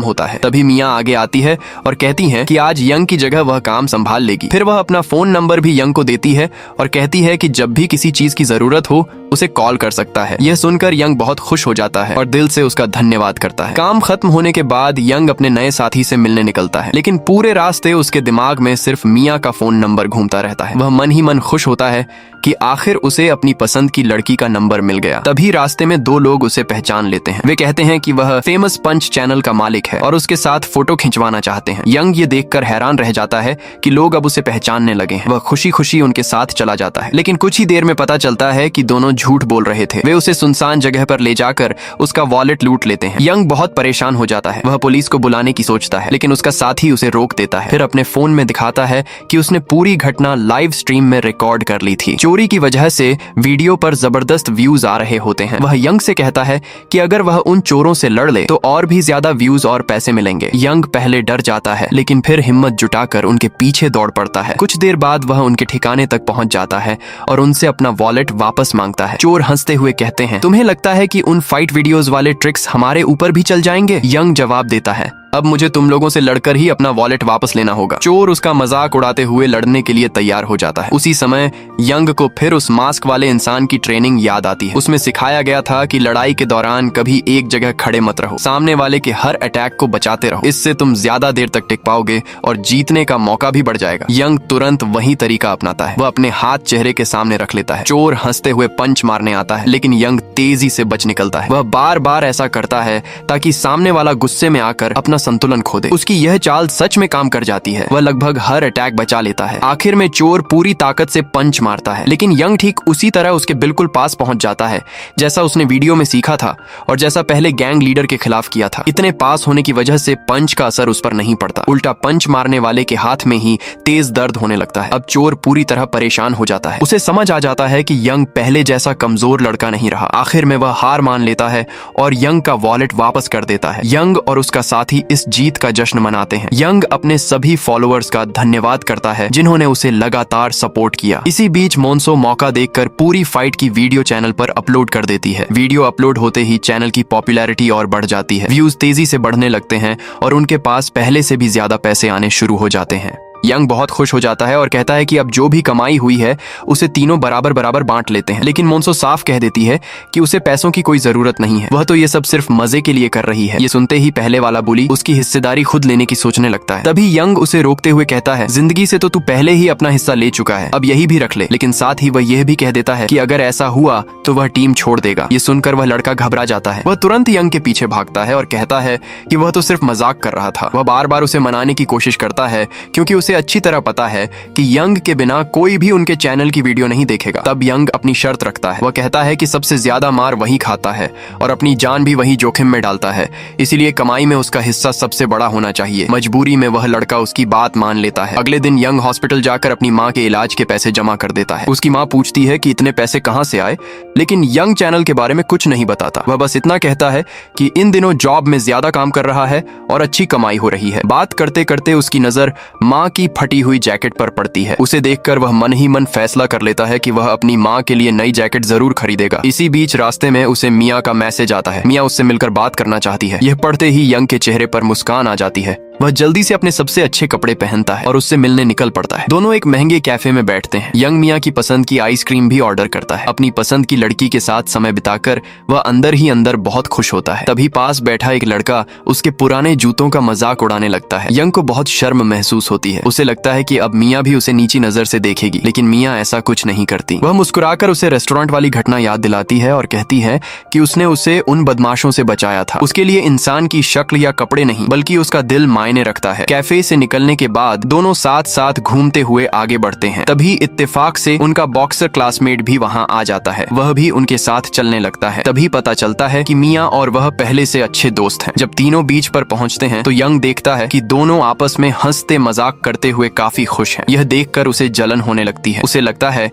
होता है। तभी मिया आगे आती है और कहती है कि आज यंग की जगह वह काम संभाल लेगी। फिर वह अपना फोन नंबर भी यंग को देती है और कहती है कि जब भी किसी चीज की जरूरत हो उसे कॉल कर सकता है। यह सुनकर यंग बहुत खुश हो जाता है और दिल से उसका धन्यवाद करता है। काम खत्म होने के बाद यंग अपने नए साथी से मिलने निकलता है, लेकिन पूरे रास्ते उसके दिमाग में सिर्फ मिया का फोन नंबर घूमता रहता है। वह मन ही मन खुश होता है कि आखिर उसे अपनी पसंद की लड़की का नंबर मिल गया। तभी रास्ते में दो लोग उसे पहचान लेते हैं। वे कहते हैं कि वह फेमस पंच चैनल का मालिक है और उसके साथ फोटो खिंचवाना चाहते हैं। यंग ये देखकर हैरान रह जाता है कि लोग अब उसे पहचानने लगे हैं। वह खुशी खुशी उनके साथ चला जाता है, लेकिन कुछ ही देर में पता चलता है कि दोनों झूठ बोल रहे थे। वे उसे सुनसान जगह पर ले जाकर उसका वॉलेट लूट लेते हैं। यंग बहुत परेशान हो जाता है। वह पुलिस को बुलाने की सोचता है, लेकिन उसका साथी उसे रोक देता है। फिर अपने फोन में दिखाता है कि उसने पूरी घटना लाइव स्ट्रीम में रिकॉर्ड कर ली थी। चोरी की वजह से वीडियो पर जबरदस्त व्यूज आ रहे होते हैं। वह यंग से कहता है कि अगर वह उन चोरों से लड़ ले तो और भी ज्यादा व्यूज और पैसे मिलेंगे। यंग पहले डर जाता है, लेकिन फिर हिम्मत जुटाकर उनके पीछे दौड़ पड़ता है। कुछ देर बाद वह उनके ठिकाने तक पहुंच जाता है और उनसे अपना वॉलेट वापस मांगता है। चोर हंसते हुए कहते हैं, तुम्हें लगता है कि उन फाइट वीडियोस वाले ट्रिक्स हमारे ऊपर भी चल जाएंगे? यंग जवाब देता है, अब मुझे तुम लोगों से लड़कर ही अपना वॉलेट वापस लेना होगा। चोर उसका मजाक उड़ाते हुए लड़ने के लिए तैयार हो जाता है। उसी समय यंग को फिर उस मास्क वाले इंसान की ट्रेनिंग याद आती है। उसमें सिखाया गया था कि लड़ाई के दौरान कभी एक जगह खड़े मत रहो, सामने वाले के हर अटैक को बचाते रहो। इससे तुम ज्यादा देर तक टिक पाओगे और जीतने का मौका भी बढ़ जाएगा। यंग तुरंत वही तरीका अपनाता है। वह अपने हाथ चेहरे के सामने रख लेता है। चोर हंसते हुए पंच मारने आता है, लेकिन यंग तेजी से बच निकलता है। वह बार बार ऐसा करता है ताकि सामने वाला गुस्से में आकर अपना संतुलन खो दे। उसकी यह चाल सच में काम कर जाती है। वह लगभग हर अटैक बचा लेता है। आखिर में चोर पूरी ताकत से पंच मारता है, लेकिन यंग ठीक उसी तरह उसके बिल्कुल पास पहुंच जाता है जैसा उसने वीडियो में सीखा था और जैसा पहले गैंग लीडर के खिलाफ किया था। इतने पास होने की वजह से पंच का असर उस पर नहीं पड़ता, उल्टा पंच मारने वाले के हाथ में ही तेज दर्द होने लगता है। अब चोर पूरी तरह परेशान हो जाता है। उसे समझ आ जाता है कि यंग पहले जैसा कमजोर लड़का नहीं रहा। आखिर में वह हार मान लेता है और यंग का वॉलेट वापस कर देता है। यंग और उसका साथी इस जीत का जश्न मनाते हैं। यंग अपने सभी फॉलोअर्स का धन्यवाद करता है जिन्होंने उसे लगातार सपोर्ट किया। इसी बीच मोन्सो मौका देखकर पूरी फाइट की वीडियो चैनल पर अपलोड कर देती है। वीडियो अपलोड होते ही चैनल की पॉपुलैरिटी और बढ़ जाती है। व्यूज तेजी से बढ़ने लगते हैं और उनके पास पहले से भी ज्यादा पैसे आने शुरू हो जाते हैं। यंग बहुत खुश हो जाता है और कहता है कि अब जो भी कमाई हुई है उसे तीनों बराबर बराबर बांट लेते हैं, लेकिन मोन्सो साफ कह देती है कि उसे पैसों की कोई जरूरत नहीं है। वह तो ये सब सिर्फ मजे के लिए कर रही है। ये सुनते ही पहले वाला बुली उसकी हिस्सेदारी खुद लेने की सोचने लगता है। तभी यंग उसे रोकते हुए कहता है, जिंदगी से तो तू पहले ही अपना हिस्सा ले चुका है, अब यही भी रख ले। लेकिन साथ ही वह यह भी कह देता है कि अगर ऐसा हुआ तो वह टीम छोड़ देगा। ये सुनकर वह लड़का घबरा जाता है। वह तुरंत यंग के पीछे भागता है और कहता है कि वह तो सिर्फ मजाक कर रहा था। वह बार बार उसे मनाने की कोशिश करता है क्योंकि उसे अच्छी तरह पता है कि यंग के बिना कोई भी उनके चैनल की वीडियो नहीं देखेगा। तब यंग अपनी शर्त रखता है। वह कहता है कि सबसे ज्यादा मार वही खाता है और अपनी जान भी वही जोखिम में डालता है, इसीलिए कमाई में उसका हिस्सा सबसे बड़ा होना चाहिए। मजबूरी में वह लड़का उसकी बात मान लेता है। अगले दिन यंग हॉस्पिटल जाकर अपनी माँ के इलाज के पैसे जमा कर देता है। उसकी माँ पूछती है कि इतने पैसे कहाँ से आए, लेकिन यंग चैनल के बारे में कुछ नहीं बताता। वह बस इतना कहता है कि इन दिनों जॉब में ज्यादा काम कर रहा है और अच्छी कमाई हो रही है। बात करते करते उसकी नजर माँ की फटी हुई जैकेट पर पड़ती है। उसे देखकर वह मन ही मन फैसला कर लेता है कि वह अपनी माँ के लिए नई जैकेट जरूर खरीदेगा। इसी बीच रास्ते में उसे मिया का मैसेज आता है। मिया उससे मिलकर बात करना चाहती है। यह पढ़ते ही यंग के चेहरे पर मुस्कान आ जाती है। वह जल्दी से अपने सबसे अच्छे कपड़े पहनता है और उससे मिलने निकल पड़ता है। दोनों एक महंगे कैफे में बैठते हैं। यंग मियाँ की पसंद की आइसक्रीम भी ऑर्डर करता है। अपनी पसंद की लड़की के साथ समय बिताकर वह अंदर ही अंदर बहुत खुश होता है। तभी पास बैठा एक लड़का उसके पुराने जूतों का मजाक उड़ाने लगता है। यंग को बहुत शर्म महसूस होती है। उसे लगता है कि अब मियाँ भी उसे नीची नजर से देखेगी, लेकिन मियाँ ऐसा कुछ नहीं करती। वह मुस्कुराकर उसे रेस्टोरेंट वाली घटना याद दिलाती है और कहती है कि उसने उसे उन बदमाशों से बचाया था। उसके लिए इंसान की शक्ल या कपड़े नहीं, बल्कि उसका दिल मायने रखता है। कैफे से निकलने के बाद दोनों साथ साथ घूमते हुए आगे बढ़ते हैं। तभी इत्तेफाक से उनका बॉक्सर क्लासमेट भी वहां आ जाता है। वह भी उनके साथ चलने लगता है। तभी पता चलता है कि मियाँ और वह पहले से अच्छे दोस्त हैं। जब तीनों बीच पर पहुंचते हैं तो यंग देखता है कि दोनों आपस में हंसते मजाक करते हुए काफी खुश हैं। यह देखकर उसे जलन होने लगती है। उसे लगता है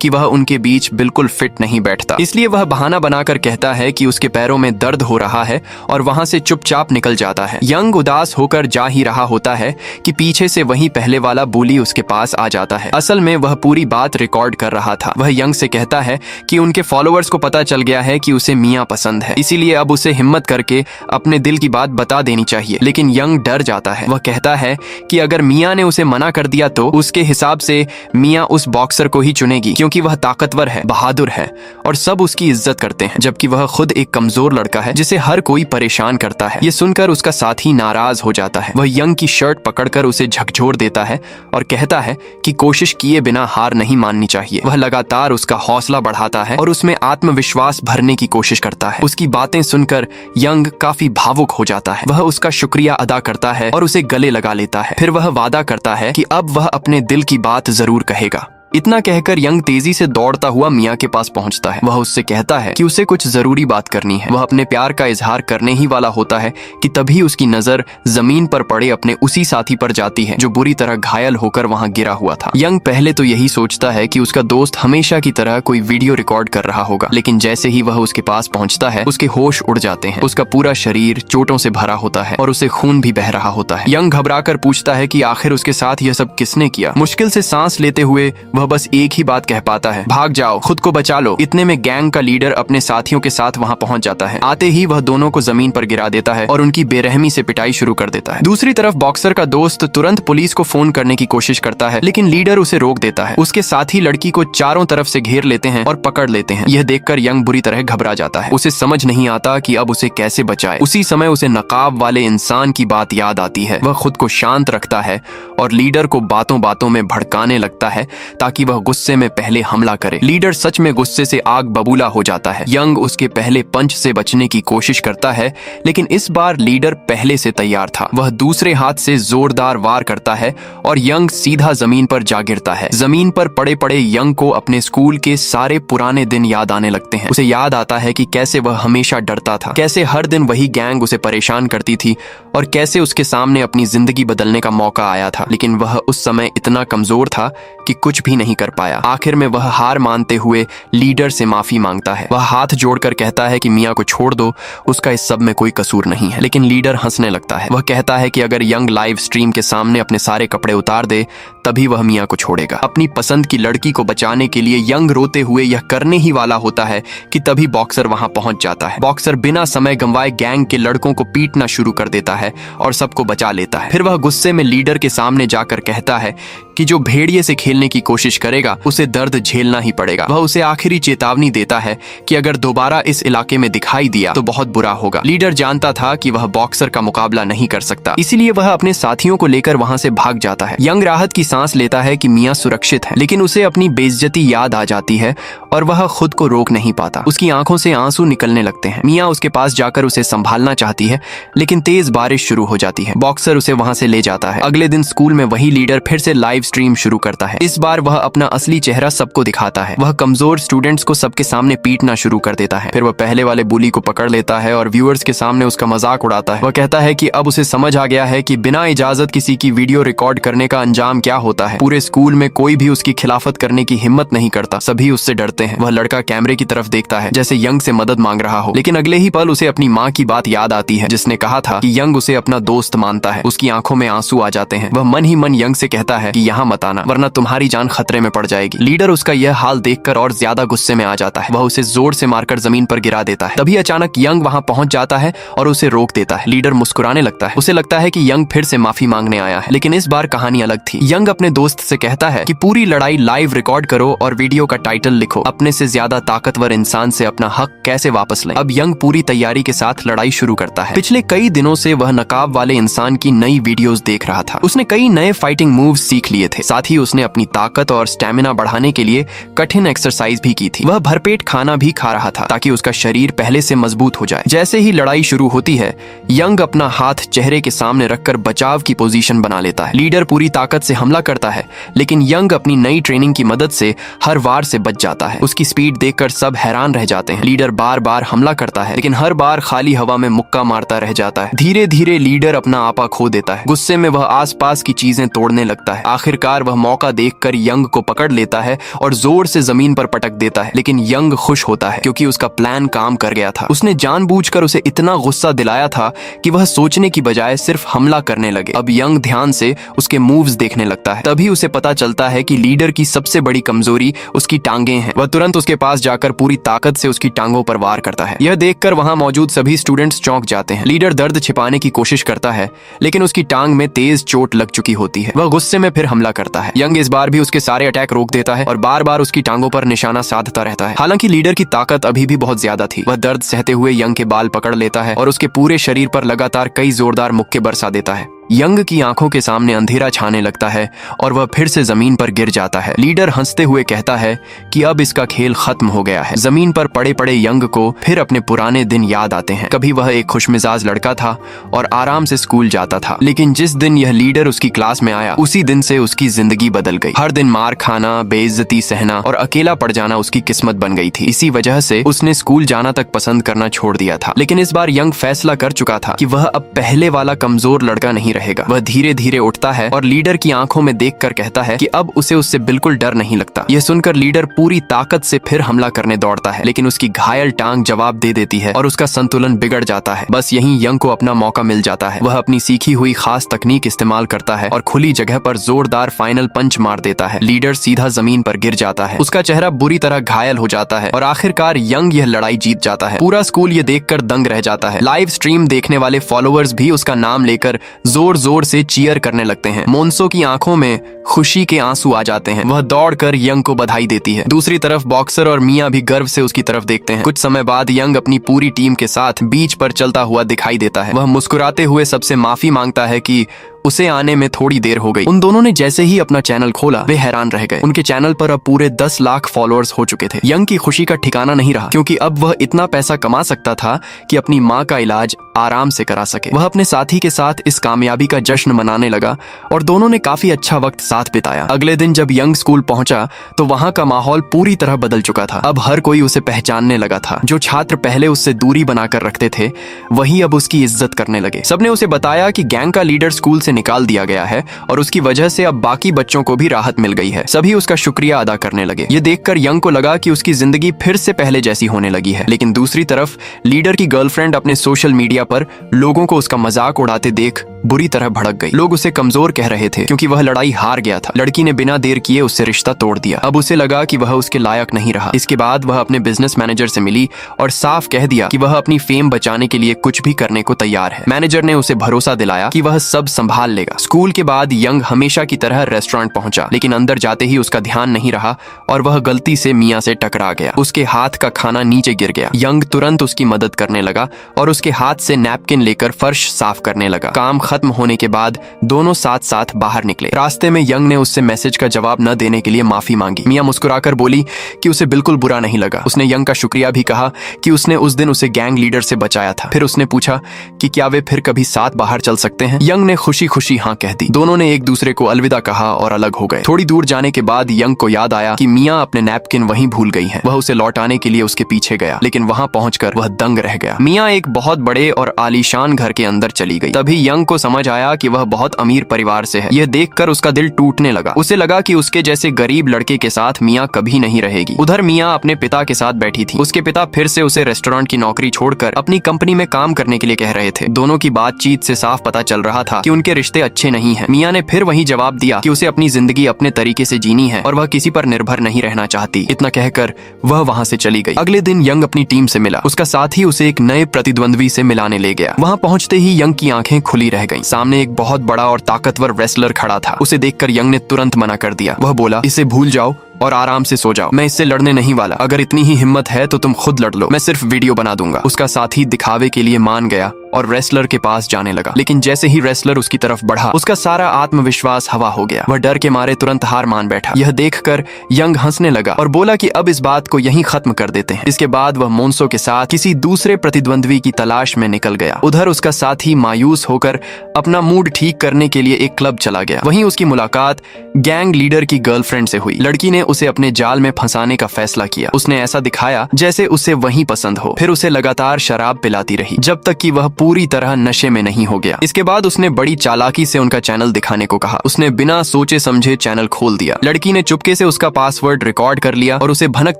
कि वह उनके बीच बिल्कुल फिट नहीं बैठता। इसलिए वह बहाना बनाकर कहता है कि उसके पैरों में दर्द हो रहा है और वहां से चुपचाप निकल जाता है। यंग उदास होकर जा ही रहा होता है कि पीछे से वही पहले वाला बुली उसके पास आ जाता है। असल में वह पूरी बात रिकॉर्ड कर रहा था। वह यंग से कहता है कि उनके फॉलोअर्स को पता चल गया है कि उसे मियाँ पसंद है, इसीलिए अब उसे हिम्मत करके अपने दिल की बात बता देनी चाहिए। लेकिन यंग डर जाता है। वह कहता है कि अगर मियाँ ने उसे मना कर दिया तो उसके हिसाब से मियाँ उस बॉक्सर को ही चुनेगी, क्योंकि वह ताकतवर है, बहादुर है और सब उसकी इज्जत करते हैं, जबकि वह खुद एक कमजोर लड़का है जिसे हर कोई परेशान करता है। ये सुनकर उसका साथी नाराज हो जाता है। वह यंग की शर्ट पकड़कर उसे झकझोर देता है और कहता है कि कोशिश किए बिना हार नहीं माननी चाहिए। वह लगातार उसका हौसला बढ़ाता है और उसमें आत्मविश्वास भरने की कोशिश करता है। उसकी बातें सुनकर यंग काफी भावुक हो जाता है। वह उसका शुक्रिया अदा करता है और उसे गले लगा लेता है। फिर वह वादा करता है कि अब वह अपने दिल की बात जरूर कहेगा। इतना कहकर यंग तेजी से दौड़ता हुआ मियाँ के पास पहुंचता है। वह उससे कहता है कि उसे कुछ जरूरी बात करनी है। वह अपने प्यार का इजहार करने ही वाला होता है कि तभी उसकी नजर जमीन पर पड़े अपने उसी साथी पर जाती है जो बुरी तरह घायल होकर वहां गिरा हुआ था। यंग पहले तो यही सोचता है कि उसका दोस्त हमेशा की तरह कोई वीडियो रिकॉर्ड कर रहा होगा, लेकिन जैसे ही वह उसके पास पहुंचता है उसके होश उड़ जाते हैं। उसका पूरा शरीर चोटों से भरा होता है और उसे खून भी बह रहा होता है। यंग घबराकर पूछता है कि आखिर उसके साथ यह सब किसने किया। मुश्किल से सांस लेते हुए वह बस एक ही बात कह पाता है, भाग जाओ, खुद को बचा लो। इतने में गैंग का लीडर अपने साथियों के साथ वहां पहुंच जाता है। आते ही वह दोनों को जमीन पर गिरा देता है और उनकी बेरहमी से पिटाई शुरू कर देता है। दूसरी तरफ बॉक्सर का दोस्त तुरंत पुलिस को फोन करने की कोशिश करता है, लेकिन लीडर उसे रोक देता है। उसके साथी लड़की को चारों तरफ से घेर लेते हैं और पकड़ लेते हैं। यह देखकर यंग बुरी तरह घबरा जाता है। उसे समझ नहीं आता कि अब उसे कैसे बचाए। उसी समय उसे नकाब वाले इंसान की बात याद आती है। वह खुद को शांत रखता है और लीडर को बातों बातों में भड़काने लगता है ताकि वह गुस्से में पहले हमला करे। लीडर सच में गुस्से से आग बबूला हो जाता है। यंग उसके पहले पंच से बचने की कोशिश करता है, लेकिन इस बार लीडर पहले से तैयार था। वह दूसरे हाथ से जोरदार वार करता है और यंग सीधा जमीन पर जा गिरता है। जमीन पर पड़े पड़े यंग को अपने स्कूल के सारे पुराने दिन याद आने लगते हैं। उसे याद आता है कि कैसे वह हमेशा डरता था, कैसे हर दिन वही गैंग उसे परेशान करती थी और कैसे उसके सामने अपनी जिंदगी बदलने का मौका आया था, लेकिन वह उस समय इतना कमजोर था कि कुछ भी नहीं कर पाया। आखिर में वह हार मानते हुए लीडर से माफी मांगता है। वह हाथ जोड़कर कहता है कि मियाँ को छोड़ दो, उसका इस सब में कोई कसूर नहीं है। लेकिन लीडर हंसने लगता है। वह कहता है कि अगर यंग लाइव स्ट्रीम के सामने अपने सारे कपड़े उतार दे तभी वह मियाँ को छोड़ेगा। अपनी पसंद की लड़की को बचाने के लिए यंग रोते हुए यह करने ही वाला होता है कि तभी बॉक्सर वहां पहुंच जाता है। बॉक्सर बिना समय गंवाए गैंग के लड़कों को पीटना शुरू कर देता है और सबको बचा लेता है। फिर वह गुस्से में लीडर के सामने जाकर कहता है कि जो भेड़िए से खेलने की कोशिश करेगा उसे दर्द झेलना ही पड़ेगा। वह उसे आखिरी चेतावनी देता है कि अगर दोबारा इस इलाके में दिखाई दिया तो बहुत बुरा होगा। लीडर जानता था कि वह बॉक्सर का मुकाबला नहीं कर सकता, इसीलिए वह अपने साथियों को लेकर वहां से भाग जाता है। यंग राहत की सांस लेता है कि मियाँ सुरक्षित है, लेकिन उसे अपनी बेइज्जती याद आ जाती है और वह खुद को रोक नहीं पाता। उसकी आंखों से आंसू निकलने लगते हैं। मियाँ उसके पास जाकर उसे संभालना चाहती है, लेकिन तेज बारिश शुरू हो जाती है। बॉक्सर उसे वहां से ले जाता है। अगले दिन स्कूल में वही लीडर फिर से लाइव स्ट्रीम शुरू करता है। इस बार वह अपना असली चेहरा सबको दिखाता है। वह कमजोर स्टूडेंट्स को सबके सामने पीटना शुरू कर देता है। फिर वह पहले वाले बुली को पकड़ लेता है और व्यूअर्स के सामने उसका मजाक उड़ाता है। वह कहता है कि अब उसे समझ आ गया है कि बिना इजाजत किसी की वीडियो रिकॉर्ड करने का अंजाम क्या होता है। पूरे स्कूल में कोई भी उसकी खिलाफत करने की हिम्मत नहीं करता, सभी उससे डरते हैं। वह लड़का कैमरे की तरफ देखता है जैसे यंग से मदद मांग रहा हो, लेकिन अगले ही पल उसे अपनी माँ की बात याद आती है जिसने कहा था कि यंग उसे अपना दोस्त मानता है। उसकी आंखों में आंसू आ जाते हैं। वह मन ही मन यंग से कहता है कि यहाँ मत आना वरना तुम्हारी जान खतरे में पड़ जाएगी। लीडर उसका यह हाल देखकर और ज्यादा गुस्से में आ जाता है। वह उसे जोर से मारकर जमीन पर गिरा देता है। तभी अचानक यंग वहाँ पहुंच जाता है और उसे रोक देता है। लीडर मुस्कुराने लगता है। उसे लगता है कि यंग फिर से माफी मांगने आया है, लेकिन इस बार कहानी अलग थी। यंग अपने दोस्त से कहता है कि पूरी लड़ाई लाइव रिकॉर्ड करो और वीडियो का टाइटल लिखो, अपने से ज्यादा ताकतवर इंसान से अपना हक कैसे वापस लें। अब यंग पूरी तैयारी के साथ लड़ाई शुरू करता है। पिछले कई दिनों से वह नकाब वाले इंसान की नई वीडियोस देख रहा था। उसने कई नए फाइटिंग मूव्स सीख लिए थे। साथ ही उसने अपनी ताकत और स्टेमिना बढ़ाने के लिए कठिन एक्सरसाइज भी की थी। वह भरपेट खाना भी खा रहा था ताकि उसका शरीर पहले से मजबूत हो जाए। जैसे ही लड़ाई शुरू होती है, यंग अपना हाथ चेहरे के सामने रखकर बचाव की पोजीशन बना लेता है। लीडर पूरी ताकत से हमला करता है, लेकिन यंग अपनी नई ट्रेनिंग की मदद से हर वार से बच जाता है। उसकी स्पीड देखकर सब हैरान रह जाते हैं। लीडर बार बार हमला करता है, लेकिन हर बार खाली हवा में मुक्का मारता रह जाता है। धीरे धीरे लीडर अपना आपा खो देता है। गुस्से में वह आसपास की चीजें तोड़ने लगता है। आखिरकार वह मौका देखकर यंग को पकड़ लेता है और जोर से जमीन पर पटक देता है। लेकिन यंग खुश होता है क्योंकि उसका प्लान काम कर गया था। उसने जानबूझकर उसे इतना गुस्सा दिलाया था कि वह सोचने की बजाय सिर्फ हमला करने लगे। अब यंग ध्यान से उसके मूव्स देखने लगता है। तभी उसे पता चलता है कि लीडर की सबसे बड़ी कमजोरी उसकी टांगें हैं। वह तुरंत उसके पास जाकर पूरी ताकत से उसकी टांगों पर वार करता है। यह देखकर वहां मौजूद सभी स्टूडेंट्स चौंक जाते हैं। लीडर दर्द छिपाने की कोशिश करता है, लेकिन उसकी टांग में तेज चोट लग चुकी होती है। वह गुस्से में फिर हमला करता है। यंग इस बार भी उसके सारे अटैक रोक देता है और बार बार उसकी टांगों पर निशाना साधता रहता है। हालांकि लीडर की ताकत अभी भी बहुत ज्यादा थी। वह दर्द सहते हुए यंग के बाल पकड़ लेता है और उसके पूरे शरीर पर लगातार कई जोरदार मुक्के बरसा देता है। यंग की आंखों के सामने अंधेरा छाने लगता है और वह फिर से जमीन पर गिर जाता है। लीडर हंसते हुए कहता है कि अब इसका खेल खत्म हो गया है। जमीन पर पड़े पड़े यंग को फिर अपने पुराने दिन याद आते हैं। कभी वह एक खुशमिजाज लड़का था और आराम से स्कूल जाता था, लेकिन जिस दिन यह लीडर उसकी क्लास में आया, उसी दिन से उसकी जिंदगी बदल गई। हर दिन मार खाना, बेइज्जती सहना और अकेला पड़ जाना उसकी किस्मत बन गई थी। इसी वजह से उसने स्कूल जाना तक पसंद करना छोड़ दिया था। लेकिन इस बार यंग फैसला कर चुका था कि वह अब पहले वाला कमजोर लड़का नहीं रहेगा। वह धीरे धीरे उठता है और लीडर की आंखों में देखकर कहता है कि अब उसे उससे बिल्कुल डर नहीं लगता। यह सुनकर लीडर पूरी ताकत से फिर हमला करने दौड़ता है, लेकिन उसकी घायल टांग जवाब दे देती है और उसका संतुलन बिगड़ जाता है। बस यहीं यंग को अपना मौका मिल जाता है। वह अपनी सीखी हुई खास तकनीक इस्तेमाल करता है और खुली जगह पर जोरदार फाइनल पंच मार देता है। लीडर सीधा जमीन पर गिर जाता है। उसका चेहरा बुरी तरह घायल हो जाता है और आखिरकार यंग यह लड़ाई जीत जाता है। पूरा स्कूल ये देखकर दंग रह जाता है। लाइव स्ट्रीम देखने वाले फॉलोअर्स भी उसका नाम लेकर जोर जोर से चीयर करने लगते हैं। मोन्सो की आंखों में खुशी के आंसू आ जाते हैं। वह दौड़कर यंग को बधाई देती है। दूसरी तरफ बॉक्सर और मिया भी गर्व से उसकी तरफ देखते हैं। कुछ समय बाद यंग अपनी पूरी टीम के साथ बीच पर चलता हुआ दिखाई देता है। वह मुस्कुराते हुए सबसे माफी मांगता है कि उसे आने में थोड़ी देर हो गई। उन दोनों ने जैसे ही अपना चैनल खोला, वे हैरान रह गए। उनके चैनल पर अब पूरे 10 लाख फॉलोअर्स हो चुके थे। यंग की खुशी का ठिकाना नहीं रहा, क्योंकि अब वह इतना पैसा कमा सकता था कि अपनी माँ का इलाज आराम से करा सके। वह अपने साथी के साथ इस कामयाबी का जश्न मनाने लगा और दोनों ने काफी अच्छा वक्त साथ बिताया। अगले दिन जब यंग स्कूल पहुंचा तो वहां का माहौल पूरी तरह बदल चुका था। अब हर कोई उसे पहचानने लगा था। जो छात्र पहले उससे दूरी बनाकर रखते थे, वही अब उसकी इज्जत करने लगे। सबने उसे बताया कि गैंग का लीडर स्कूल से निकाल दिया गया है और उसकी वजह से अब बाकी बच्चों को भी राहत मिल गई है। सभी उसका शुक्रिया अदा करने लगे। ये देखकर यंग को लगा कि उसकी जिंदगी फिर से पहले जैसी होने लगी है। लेकिन दूसरी तरफ लीडर की गर्लफ्रेंड अपने सोशल मीडिया पर लोगों को उसका मजाक उड़ाते देख बुरी तरह भड़क गई। लोग उसे कमजोर कह रहे थे क्योंकि वह लड़ाई हार गया था। लड़की ने बिना देर किए उससे रिश्ता तोड़ दिया। अब उसे लगा कि वह उसके लायक नहीं रहा। इसके बाद वह अपने बिजनेस मैनेजर से मिली और साफ कह दिया कि वह अपनी फेम बचाने के लिए कुछ भी करने को तैयार है। मैनेजर ने उसे भरोसा दिलाया कि वह सब संभाल लेगा। स्कूल के बाद यंग हमेशा की तरह रेस्टोरेंट पहुंचा, लेकिन अंदर जाते ही उसका ध्यान नहीं रहा और वह गलती से मिया से टकरा गया। उसके हाथ का खाना नीचे गिर गया। यंग तुरंत उसकी मदद करने लगा और उसके हाथ से नैपकिन लेकर फर्श साफ करने लगा। काम खत्म होने के बाद दोनों साथ साथ बाहर निकले। रास्ते में यंग ने उससे मैसेज का जवाब न देने के लिए माफी मांगी। मिया मुस्कुराकर बोली कि उसे बिल्कुल बुरा नहीं लगा। उसने यंग का शुक्रिया भी कहा कि उसने उस दिन उसे गैंग लीडर से बचाया था। फिर उसने पूछा कि क्या वे फिर कभी साथ बाहर चल सकते हैं। यंग ने खुशी खुशी हाँ कह दी। दोनों ने एक दूसरे को अलविदा कहा और अलग हो गए। थोड़ी दूर जाने के बाद यंग को याद आया कि मिया अपने नैपकिन वहीं भूल गई है। वह उसे लौटाने के लिए उसके पीछे गया, लेकिन वहां पहुंचकर वह दंग रह गया। मिया एक बहुत बड़े और आलीशान घर के अंदर चली गई। तभी यंग को समझ आया कि वह बहुत अमीर परिवार से है। यह देखकर उसका दिल टूटने लगा। उसे लगा कि उसके जैसे गरीब लड़के के साथ मियाँ कभी नहीं रहेगी। उधर मियाँ अपने पिता के साथ बैठी थी। उसके पिता फिर से उसे रेस्टोरेंट की नौकरी छोड़कर अपनी कंपनी में काम करने के लिए कह रहे थे। दोनों की बातचीत से साफ पता चल रहा था कि उनके रिश्ते अच्छे नहीं हैं। मियाँ ने फिर वही जवाब दिया कि उसे अपनी जिंदगी अपने तरीके से जीनी है और वह किसी पर निर्भर नहीं रहना चाहती। इतना कहकर वह वहाँ से चली गई। अगले दिन यंग अपनी टीम से मिला। उसका साथी उसे एक नए प्रतिद्वंद्वी से मिलाने ले गया। वहाँ पहुँचते ही यंग की आंखें खुली रह गईं। सामने एक बहुत बड़ा और ताकतवर रेसलर खड़ा था। उसे देखकर यंग ने तुरंत मना कर दिया। वह बोला, इसे भूल जाओ और आराम से सो जाओ। मैं इससे लड़ने नहीं वाला। अगर इतनी ही हिम्मत है तो तुम खुद लड़ लो, मैं सिर्फ वीडियो बना दूंगा। उसका साथी दिखावे के लिए मान गया और रेसलर के पास जाने लगा। लेकिन जैसे ही रेसलर उसकी तरफ बढ़ा, उसका सारा आत्मविश्वास हवा हो गया। वह डर के मारे तुरंत हार मान बैठा। यह देखकर यंग हंसने लगा और बोला कि अब इस बात को यहीं खत्म कर देते हैं। इसके बाद वह मोन्सो के साथ किसी दूसरे प्रतिद्वंद्वी की तलाश में निकल गया। उधर उसका साथी मायूस होकर अपना मूड ठीक करने के लिए एक क्लब चला गया। वहीं उसकी मुलाकात गैंग लीडर की गर्लफ्रेंड से हुई। लड़की ने उसे अपने जाल में फंसाने का फैसला किया। उसने ऐसा दिखाया जैसे उसे वही पसंद हो। फिर उसे लगातार शराब पिलाती रही जब तक कि वह पूरी तरह नशे में नहीं हो गया। इसके बाद उसने बड़ी चालाकी से उनका चैनल दिखाने को कहा। उसने बिना सोचे समझे चैनल खोल दिया। लड़की ने चुपके से उसका पासवर्ड रिकॉर्ड कर लिया और उसे भनक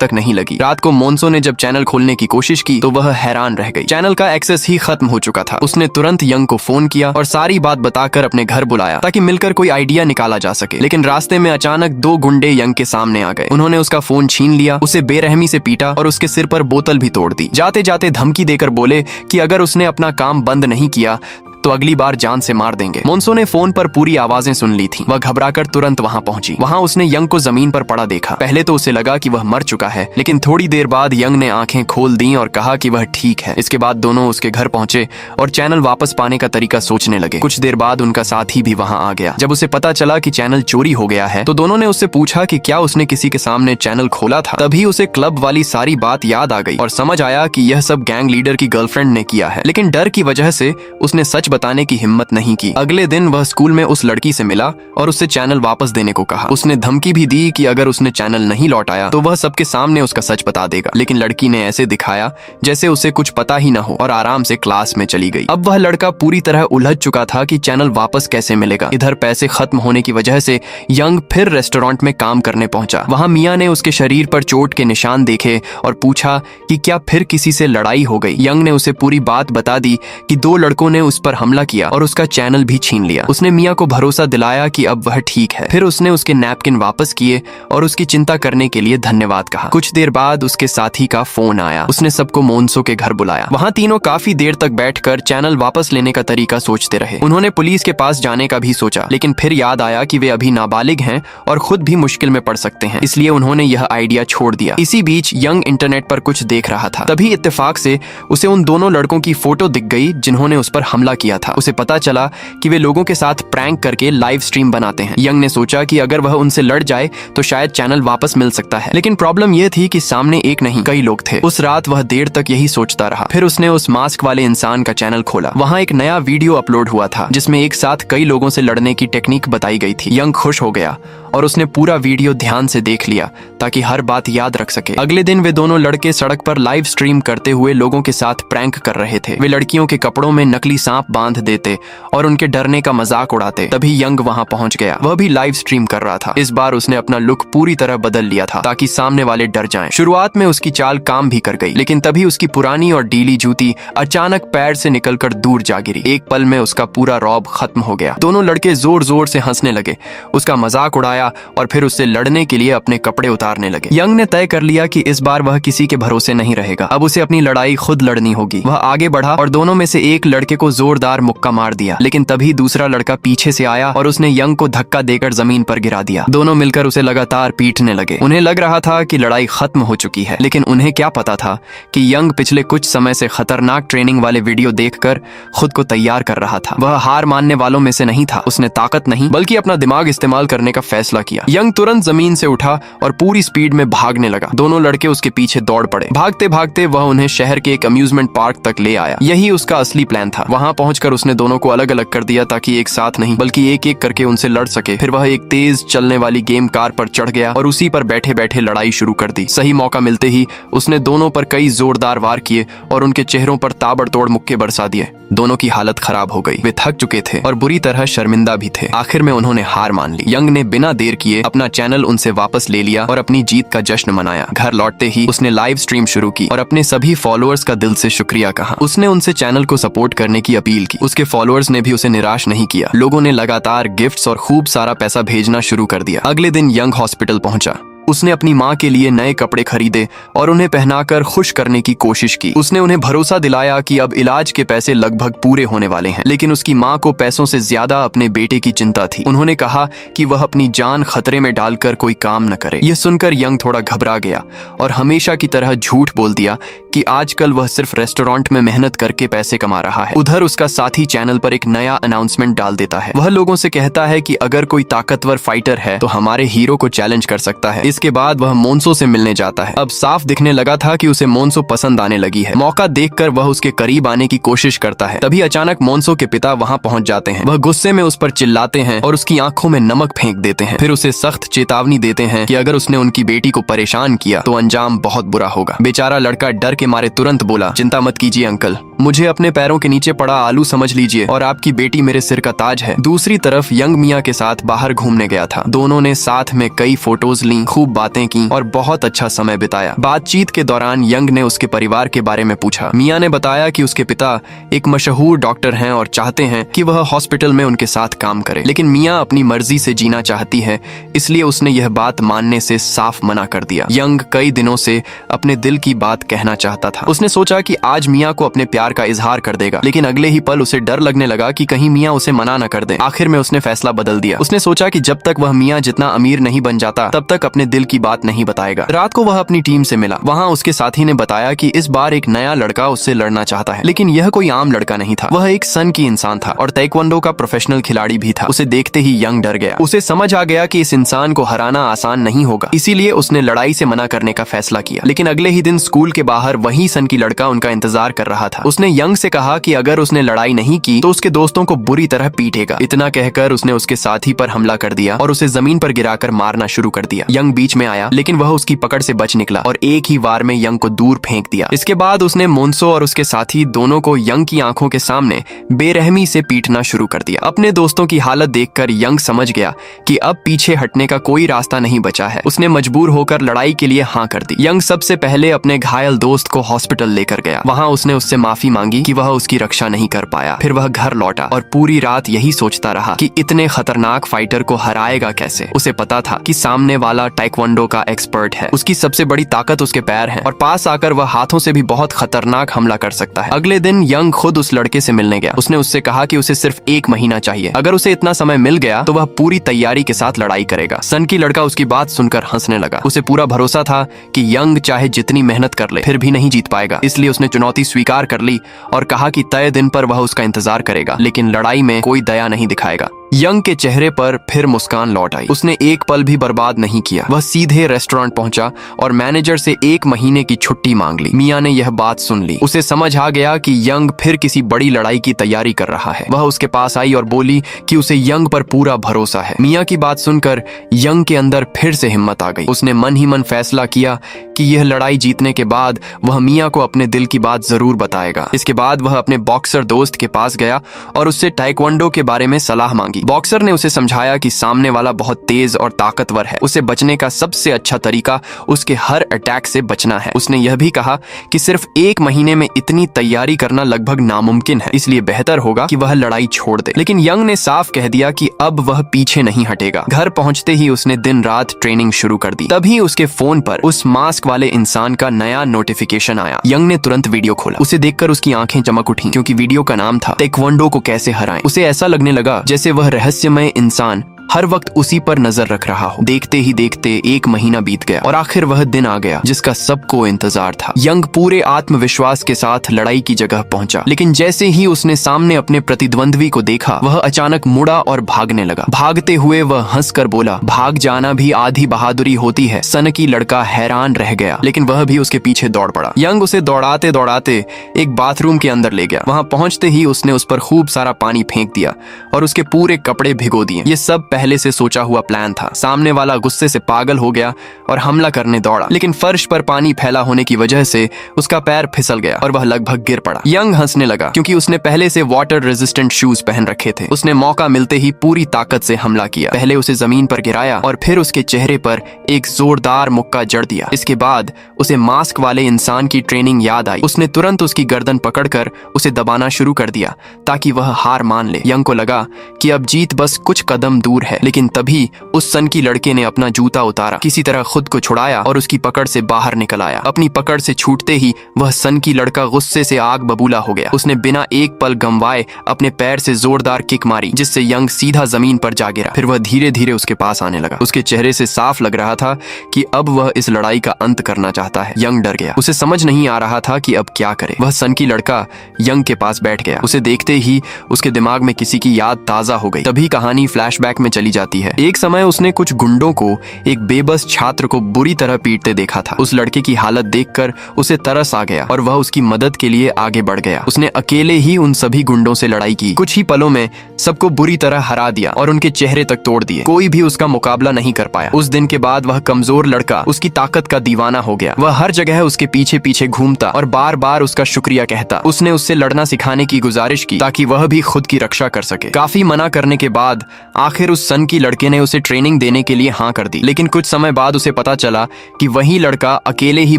तक नहीं लगी। रात को मोन्सो ने जब चैनल खोलने की कोशिश की तो वह हैरान रह गई। चैनल का एक्सेस ही खत्म हो चुका था। उसने तुरंत यंग को फोन किया और सारी बात बताकर अपने घर बुलाया ताकि मिलकर कोई आइडिया निकाला जा सके। लेकिन रास्ते में अचानक दो गुंडे यंग के सामने आ गए। उन्होंने उसका फोन छीन लिया, उसे बेरहमी से पीटा और उसके सिर पर बोतल भी तोड़ दी। जाते जाते धमकी देकर बोले कि अगर उसने अपना काम बंद नहीं किया तो अगली बार जान से मार देंगे। मोन्सो ने फोन पर पूरी आवाजें सुन ली थी। वह घबराकर तुरंत वहां पहुंची। वहां उसने यंग को जमीन पर पड़ा देखा। पहले तो उसे लगा कि वह मर चुका है, लेकिन थोड़ी देर बाद यंग ने आंखें खोल दी और कहा कि वह ठीक है। इसके बाद दोनों उसके घर पहुंचे और चैनल वापस पाने का तरीका सोचने लगे। कुछ देर बाद उनका साथी भी वहां आ गया। जब उसे पता चला कि चैनल चोरी हो गया है तो दोनों ने उससे पूछा कि क्या उसने किसी के सामने चैनल खोला था। तभी उसे क्लब वाली सारी बात याद आ गई और समझ आया कि यह सब गैंग लीडर की गर्लफ्रेंड ने किया है। लेकिन डर की वजह से उसने सच बताने की हिम्मत नहीं की। अगले दिन वह स्कूल में उस लड़की से मिला और उससे चैनल वापस देने को कहा। उसने धमकी भी दी कि अगर उसने चैनल नहीं लौटाया तो वह सबके सामने उसका सच बता देगा। लेकिन लड़की ने ऐसे दिखाया जैसे उसे कुछ पता ही ना हो और आराम से क्लास में चली गई। अब वह लड़का पूरी तरह उलझ चुका था कि चैनल वापस कैसे मिलेगा। इधर पैसे खत्म होने की वजह से यंग फिर रेस्टोरेंट में काम करने पहुंचा। वहां मियाँ ने उसके शरीर पर चोट के निशान देखे और पूछा कि क्या फिर किसी से लड़ाई हो गई। यंग ने उसे पूरी बात बता दी कि दो लड़कों ने उस पर हमला किया और उसका चैनल भी छीन लिया। उसने मियाँ को भरोसा दिलाया कि अब वह ठीक है। फिर उसने उसके नैपकिन वापस किए और उसकी चिंता करने के लिए धन्यवाद कहा। कुछ देर बाद उसके साथी का फोन आया। उसने सबको मोन्सो के घर बुलाया। वहाँ तीनों काफी देर तक बैठकर चैनल वापस लेने का तरीका सोचते रहे। उन्होंने पुलिस के पास जाने का भी सोचा, लेकिन फिर याद आया कि वे अभी नाबालिग हैं और खुद भी मुश्किल में पड़ सकते हैं, इसलिए उन्होंने यह आइडिया छोड़ दिया। इसी बीच यंग इंटरनेट पर कुछ देख रहा था। तभी इत्तेफाक से उसे उन दोनों लड़कों की फोटो दिख गई जिन्होंने उस पर हमला किया था। उसे पता चला कि वे लोगों के साथ प्रैंक करके लाइव स्ट्रीम बनाते हैं। यंग ने सोचा कि अगर वह उनसे लड़ जाए तो शायद चैनल वापस मिल सकता है। लेकिन प्रॉब्लम यह थी कि सामने एक नहीं कई लोग थे। उस रात वह देर तक यही सोचता रहा। फिर उसने उस मास्क वाले इंसान का चैनल खोला। वहाँ एक नया वीडियो अपलोड हुआ था जिसमें एक साथ कई लोगों से लड़ने की टेक्निक बताई गई थी। यंग खुश हो गया और उसने पूरा वीडियो ध्यान से देख लिया ताकि हर बात याद रख सके। अगले दिन वे दोनों लड़के सड़क पर लाइव स्ट्रीम करते हुए लोगों के साथ प्रैंक कर रहे थे। वे लड़कियों के कपड़ों में नकली सांप बांध देते और उनके डरने का मजाक उड़ाते। तभी यंग वहां पहुंच गया। वह भी लाइव स्ट्रीम कर रहा था। इस बार उसने अपना लुक पूरी तरह बदल लिया था ताकि सामने वाले डर जाएं। शुरुआत में उसकी चाल काम भी कर गई, लेकिन तभी उसकी पुरानी और डीली जूती अचानक पैर से निकलकर दूर जा गिरी। एक पल में उसका पूरा रौब खत्म हो गया। दोनों लड़के जोर जोर से हंसने लगे, उसका मजाक उड़ाया और फिर उससे लड़ने के लिए अपने कपड़े उतारने लगे। यंग ने तय कर लिया कि इस बार वह किसी के भरोसे नहीं रहेगा। अब उसे अपनी लड़ाई खुद लड़नी होगी। वह आगे बढ़ा और दोनों में से एक लड़के को जोरदार मुक्का मार दिया, लेकिन तभी दूसरा लड़का पीछे से आया और उसने यंग को धक्का देकर जमीन पर गिरा दिया। दोनों मिलकर उसे लगातार पीटने लगे। उन्हें लग रहा था कि लड़ाई खत्म हो चुकी है, लेकिन उन्हें क्या पता था कि यंग पिछले कुछ समय से खतरनाक ट्रेनिंग वाले वीडियो देखकर खुद को तैयार कर रहा था। वह हार मानने वालों में से नहीं था। उसने ताकत नहीं बल्कि अपना दिमाग इस्तेमाल करने का फैसला फैसला किया। यंग तुरंत जमीन से उठा और पूरी स्पीड में भागने लगा। दोनों लड़के उसके पीछे दौड़ पड़े। भागते भागते वह उन्हें शहर के एक अम्यूजमेंट पार्क तक ले आया। यही उसका असली प्लान था। वहां पहुंचकर उसने दोनों को अलग अलग कर दिया ताकि एक साथ नहीं बल्कि एक एक करके उनसे लड़ सके। फिर वह एक तेज चलने वाली गेम कार पर चढ़ गया और उसी पर बैठे बैठे लड़ाई शुरू कर दी। सही मौका मिलते ही उसने दोनों पर कई जोरदार वार किए और उनके चेहरों पर ताबड़तोड़ मुक्के बरसा दिए। दोनों की हालत खराब हो गई। वे थक चुके थे और बुरी तरह शर्मिंदा भी थे। आखिर में उन्होंने हार मान ली। यंग ने बिना देर किए अपना चैनल उनसे वापस ले लिया और अपनी जीत का जश्न मनाया। घर लौटते ही उसने लाइव स्ट्रीम शुरू की और अपने सभी फॉलोअर्स का दिल से शुक्रिया कहा। उसने उनसे चैनल को सपोर्ट करने की अपील की। उसके फॉलोअर्स ने भी उसे निराश नहीं किया। लोगों ने लगातार गिफ्ट्स और खूब सारा पैसा भेजना शुरू कर दिया। अगले दिन यंग हॉस्पिटल पहुंचा। उसने अपनी माँ के लिए नए कपड़े खरीदे और उन्हें पहनाकर खुश करने की कोशिश की। उसने उन्हें भरोसा दिलाया कि अब इलाज के पैसे लगभग पूरे होने वाले हैं। लेकिन उसकी माँ को पैसों से ज्यादा अपने बेटे की चिंता थी। उन्होंने कहा कि वह अपनी जान खतरे में डालकर कोई काम न करे। यह सुनकर यंग थोड़ा घबरा गया और हमेशा की तरह झूठ बोल दिया कि आजकल वह सिर्फ रेस्टोरेंट में मेहनत करके पैसे कमा रहा है। उधर उसका साथी चैनल पर एक नया अनाउंसमेंट डाल देता है। वह लोगों से कहता है कि अगर कोई ताकतवर फाइटर है तो हमारे हीरो को चैलेंज कर सकता है। इसके बाद वह मोन्सो से मिलने जाता है। अब साफ दिखने लगा था कि उसे मोन्सो पसंद आने लगी है। मौका देखकर वह उसके करीब आने की कोशिश करता है। तभी अचानक मोन्सो के पिता वहां पहुंच जाते हैं। वह गुस्से में उस पर चिल्लाते हैं और उसकी आंखों में नमक फेंक देते हैं। फिर उसे सख्त चेतावनी देते हैं कि अगर उसने उनकी बेटी को परेशान किया तो अंजाम बहुत बुरा होगा। बेचारा लड़का डर के मारे तुरंत बोला, चिंता मत कीजिए अंकल, मुझे अपने पैरों के नीचे पड़ा आलू समझ लीजिए और आपकी बेटी मेरे सिर का ताज है। दूसरी तरफ यंग मिया के साथ बाहर घूमने गया था। दोनों ने साथ में कई फोटोज ली, खूब बातें की और बहुत अच्छा समय बिताया। बातचीत के दौरान यंग ने उसके परिवार के बारे में पूछा। मिया ने बताया कि उसके पिता एक मशहूर डॉक्टर हैं और चाहते हैं कि वह हॉस्पिटल में उनके साथ काम करे। लेकिन मिया अपनी मर्जी से जीना चाहती है, इसलिए उसने यह बात मानने से साफ मना कर दिया। यंग कई दिनों से अपने दिल की बात कहना चाहता था। उसने सोचा कि आज मिया को अपने प्यार का इजहार कर देगा, लेकिन अगले ही पल उसे डर लगने लगा कि कहीं मिया उसे मना न कर दे। आखिर में उसने फैसला बदल दिया। उसने सोचा कि जब तक वह मिया जितना अमीर नहीं बन जाता तब तक अपने दिल की बात नहीं बताएगा। रात को वह अपनी टीम से मिला। वहाँ उसके साथी ने बताया कि इस बार एक नया लड़का उससे लड़ना चाहता है, लेकिन यह कोई आम लड़का नहीं था। वह एक सन की इंसान था और ताइक्वांडो का प्रोफेशनल खिलाड़ी भी था। उसे देखते ही यंग डर गया। उसे समझ आ गया कि इस इंसान को हराना आसान नहीं होगा, इसीलिए उसने लड़ाई से मना करने का फैसला किया। लेकिन अगले ही दिन स्कूल के बाहर वही सन की लड़का उनका इंतजार कर रहा था। उसने यंग से कहा कि अगर उसने लड़ाई नहीं की तो उसके दोस्तों को बुरी तरह पीटेगा। इतना कहकर उसने उसके साथी पर हमला कर दिया और उसे जमीन पर गिराकर मारना शुरू कर दिया। यंग बीच में आया, लेकिन वह उसकी पकड़ से बच निकला और एक ही वार में यंग को दूर फेंक दिया। इसके बाद उसने मोन्सो और उसके साथी दोनों को यंग की आंखों के सामने बेरहमी से पीटना शुरू कर दिया। अपने दोस्तों की हालत देखकर यंग समझ गया कि अब पीछे हटने का कोई रास्ता नहीं बचा है। उसने मजबूर होकर लड़ाई के लिए हाँ कर दी। यंग सबसे पहले अपने घायल दोस्त को हॉस्पिटल लेकर गया। वहाँ उसने उससे माफी मांगी कि वह उसकी रक्षा नहीं कर पाया। फिर वह घर लौटा और पूरी रात यही सोचता रहा कि इतने खतरनाक फाइटर को हराएगा कैसे। उसे पता था कि सामने वाला ताइक्वांडो का एक्सपर्ट है। उसकी सबसे बड़ी ताकत उसके पैर हैं और पास आकर वह हाथों से भी बहुत खतरनाक हमला कर सकता है। अगले दिन यंग खुद उस लड़के से मिलने गया। उसने उससे कहा कि उसे सिर्फ 1 महीना चाहिए। अगर उसे इतना समय मिल गया तो वह पूरी तैयारी के साथ लड़ाई करेगा। सन की लड़का उसकी बात सुनकर हंसने लगा। उसे पूरा भरोसा था कि यंग चाहे जितनी मेहनत कर ले फिर भी नहीं जीत पाएगा। इसलिए उसने चुनौती स्वीकार कर ली और कहा कि तय दिन पर वह उसका इंतजार करेगा, लेकिन लड़ाई में कोई दया नहीं दिखाएगा। यंग के चेहरे पर फिर मुस्कान लौट आई। उसने एक पल भी बर्बाद नहीं किया। वह सीधे रेस्टोरेंट पहुंचा और मैनेजर से 1 महीने की छुट्टी मांग ली। मिया ने यह बात सुन ली। उसे समझ आ गया कि यंग फिर किसी बड़ी लड़ाई की तैयारी कर रहा है। वह उसके पास आई और बोली कि उसे यंग पर पूरा भरोसा है। मिया की बात सुनकर यंग के अंदर फिर से हिम्मत आ गई। उसने मन ही मन फैसला किया कि यह लड़ाई जीतने के बाद वह मिया को अपने दिल की बात जरूर बताएगा। इसके बाद वह अपने बॉक्सर दोस्त के पास गया और उससे ताइक्वांडो के बारे में सलाह मांगी। बॉक्सर ने उसे समझाया कि सामने वाला बहुत तेज और ताकतवर है। उसे बचने का सबसे अच्छा तरीका उसके हर अटैक से बचना है। उसने यह भी कहा कि सिर्फ 1 महीने में इतनी तैयारी करना लगभग नामुमकिन है, इसलिए बेहतर होगा कि वह लड़ाई छोड़ दे। लेकिन यंग ने साफ कह दिया कि अब वह पीछे नहीं हटेगा। घर पहुंचते ही उसने दिन रात ट्रेनिंग शुरू कर दी। तभी उसके फोन पर उस मास्क वाले इंसान का नया नोटिफिकेशन आया। यंग ने तुरंत वीडियो खोला। उसे देखकर उसकी आंखें चमक उठी, क्योंकि वीडियो का नाम था ताइक्वांडो को कैसे हराएं। उसे ऐसा लगने लगा जैसे वह रहस्यमय इंसान हर वक्त उसी पर नजर रख रहा हो। देखते ही देखते 1 महीना बीत गया और आखिर वह दिन आ गया जिसका सबको इंतजार था। यंग पूरे आत्मविश्वास के साथ लड़ाई की जगह पहुंचा, लेकिन जैसे ही उसने सामने अपने प्रतिद्वंद्वी को देखा, वह अचानक मुड़ा और भागने लगा। भागते हुए वह हंसकर बोला, भाग जाना भी आधी बहादुरी होती है। सनकी लड़का हैरान रह गया, लेकिन वह भी उसके पीछे दौड़ पड़ा। यंग उसे दौड़ाते दौड़ाते एक बाथरूम के अंदर ले गया। वहां पहुंचते ही उसने उस पर खूब सारा पानी फेंक दिया और उसके पूरे कपड़े भिगो दिए। ये सब पहले से सोचा हुआ प्लान था। सामने वाला गुस्से से पागल हो गया और हमला करने दौड़ा, लेकिन फर्श पर पानी फैला होने की वजह से उसका पैर फिसल गया और वह लगभग गिर पड़ा। यंग हंसने लगा क्योंकि उसने पहले से वाटर रेजिस्टेंट शूज पहन रखे थे। उसने मौका मिलते ही पूरी ताकत से हमला किया। पहले उसे जमीन पर गिराया और फिर उसके चेहरे पर एक जोरदार मुक्का जड़ दिया। इसके बाद उसे मास्क वाले इंसान की ट्रेनिंग याद आई। उसने तुरंत उसकी गर्दन पकड़कर उसे दबाना शुरू कर दिया ताकि वह हार मान ले। यंग को लगा कि अब जीत बस कुछ कदम दूर है, लेकिन तभी उस सनकी लड़के ने अपना जूता उतारा, किसी तरह खुद को छुड़ाया और उसकी पकड़ से बाहर निकल आया। अपनी पकड़ से छूटते ही वह सनकी लड़का गुस्से से आग बबूला हो गया। उसने बिना एक पल गंवाए अपने पैर से जोरदार किक मारी, जिससे यंग सीधा जमीन पर जा गिरा। फिर वह धीरे धीरे उसके पास आने लगा। उसके चेहरे से साफ लग रहा था कि अब वह इस लड़ाई का अंत करना चाहता है। यंग डर गया। उसे समझ नहीं आ रहा था कि अब क्या करे। वह सनकी लड़का यंग के पास बैठ गया। उसे देखते ही उसके दिमाग में किसी की याद ताजा हो गई। तभी कहानी फ्लैशबैक में चली जाती है। एक समय उसने कुछ गुंडों को एक बेबस छात्र को बुरी तरह पीटते देखा था। उस लड़के की हालत देखकर उसे तरस आ गया और वह उसकी मदद के लिए आगे बढ़ गया। उसने अकेले ही उन सभी गुंडों से लड़ाई की। कुछ ही पलों में सबको बुरी तरह हरा दिया और उनके चेहरे तक तोड़ दिए। कोई भी उसका मुकाबला नहीं कर पाया। उस दिन के बाद वह कमजोर लड़का उसकी ताकत का दीवाना हो गया। वह हर जगह उसके पीछे पीछे घूमता और बार बार उसका शुक्रिया कहता। उसने उससे लड़ना सिखाने की गुजारिश की ताकि वह भी खुद की रक्षा कर सके। काफी मना करने के बाद आखिर उस सनकी लड़के ने उसे ट्रेनिंग देने के लिए हाँ कर दी, लेकिन कुछ समय बाद उसे पता चला कि वही लड़का अकेले ही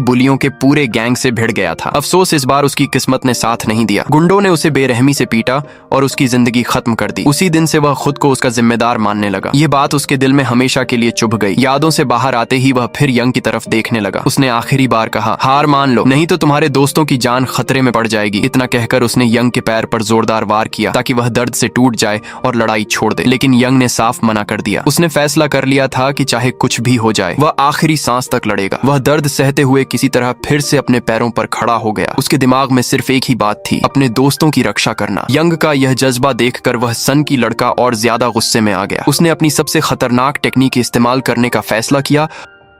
बुलियों के पूरे गैंग से भिड़ गया था। अफसोस इस बार उसकी किस्मत ने साथ नहीं दिया। गुंडों ने उसे बेरहमी से पीटा और उसकी जिंदगी खत्म कर दी। उसी दिन से वह खुद को उसका जिम्मेदार मानने लगा। ये बात उसके दिल में हमेशा के लिए चुभ गई। यादों से बाहर आते ही वह फिर यंग की तरफ देखने लगा। उसने आखिरी बार कहा, हार मान लो, नहीं तो तुम्हारे दोस्तों की जान खतरे में पड़ जाएगी। इतना कहकर उसने यंग के पैर पर जोरदार वार किया ताकि वह दर्द से टूट जाए और लड़ाई छोड़ दे, लेकिन यंग ने साफ मना कर दिया। उसने फैसला कर लिया था कि चाहे कुछ भी हो जाए वह आखिरी सांस तक लड़ेगा। वह दर्द सहते हुए किसी तरह फिर से अपने पैरों पर खड़ा हो गया। उसके दिमाग में सिर्फ एक ही बात थी, अपने दोस्तों की रक्षा करना। यंग का यह जज्बा देखकर वह सनकी लड़का और ज्यादा गुस्से में आ गया। उसने अपनी सबसे खतरनाक टेक्निक इस्तेमाल करने का फैसला किया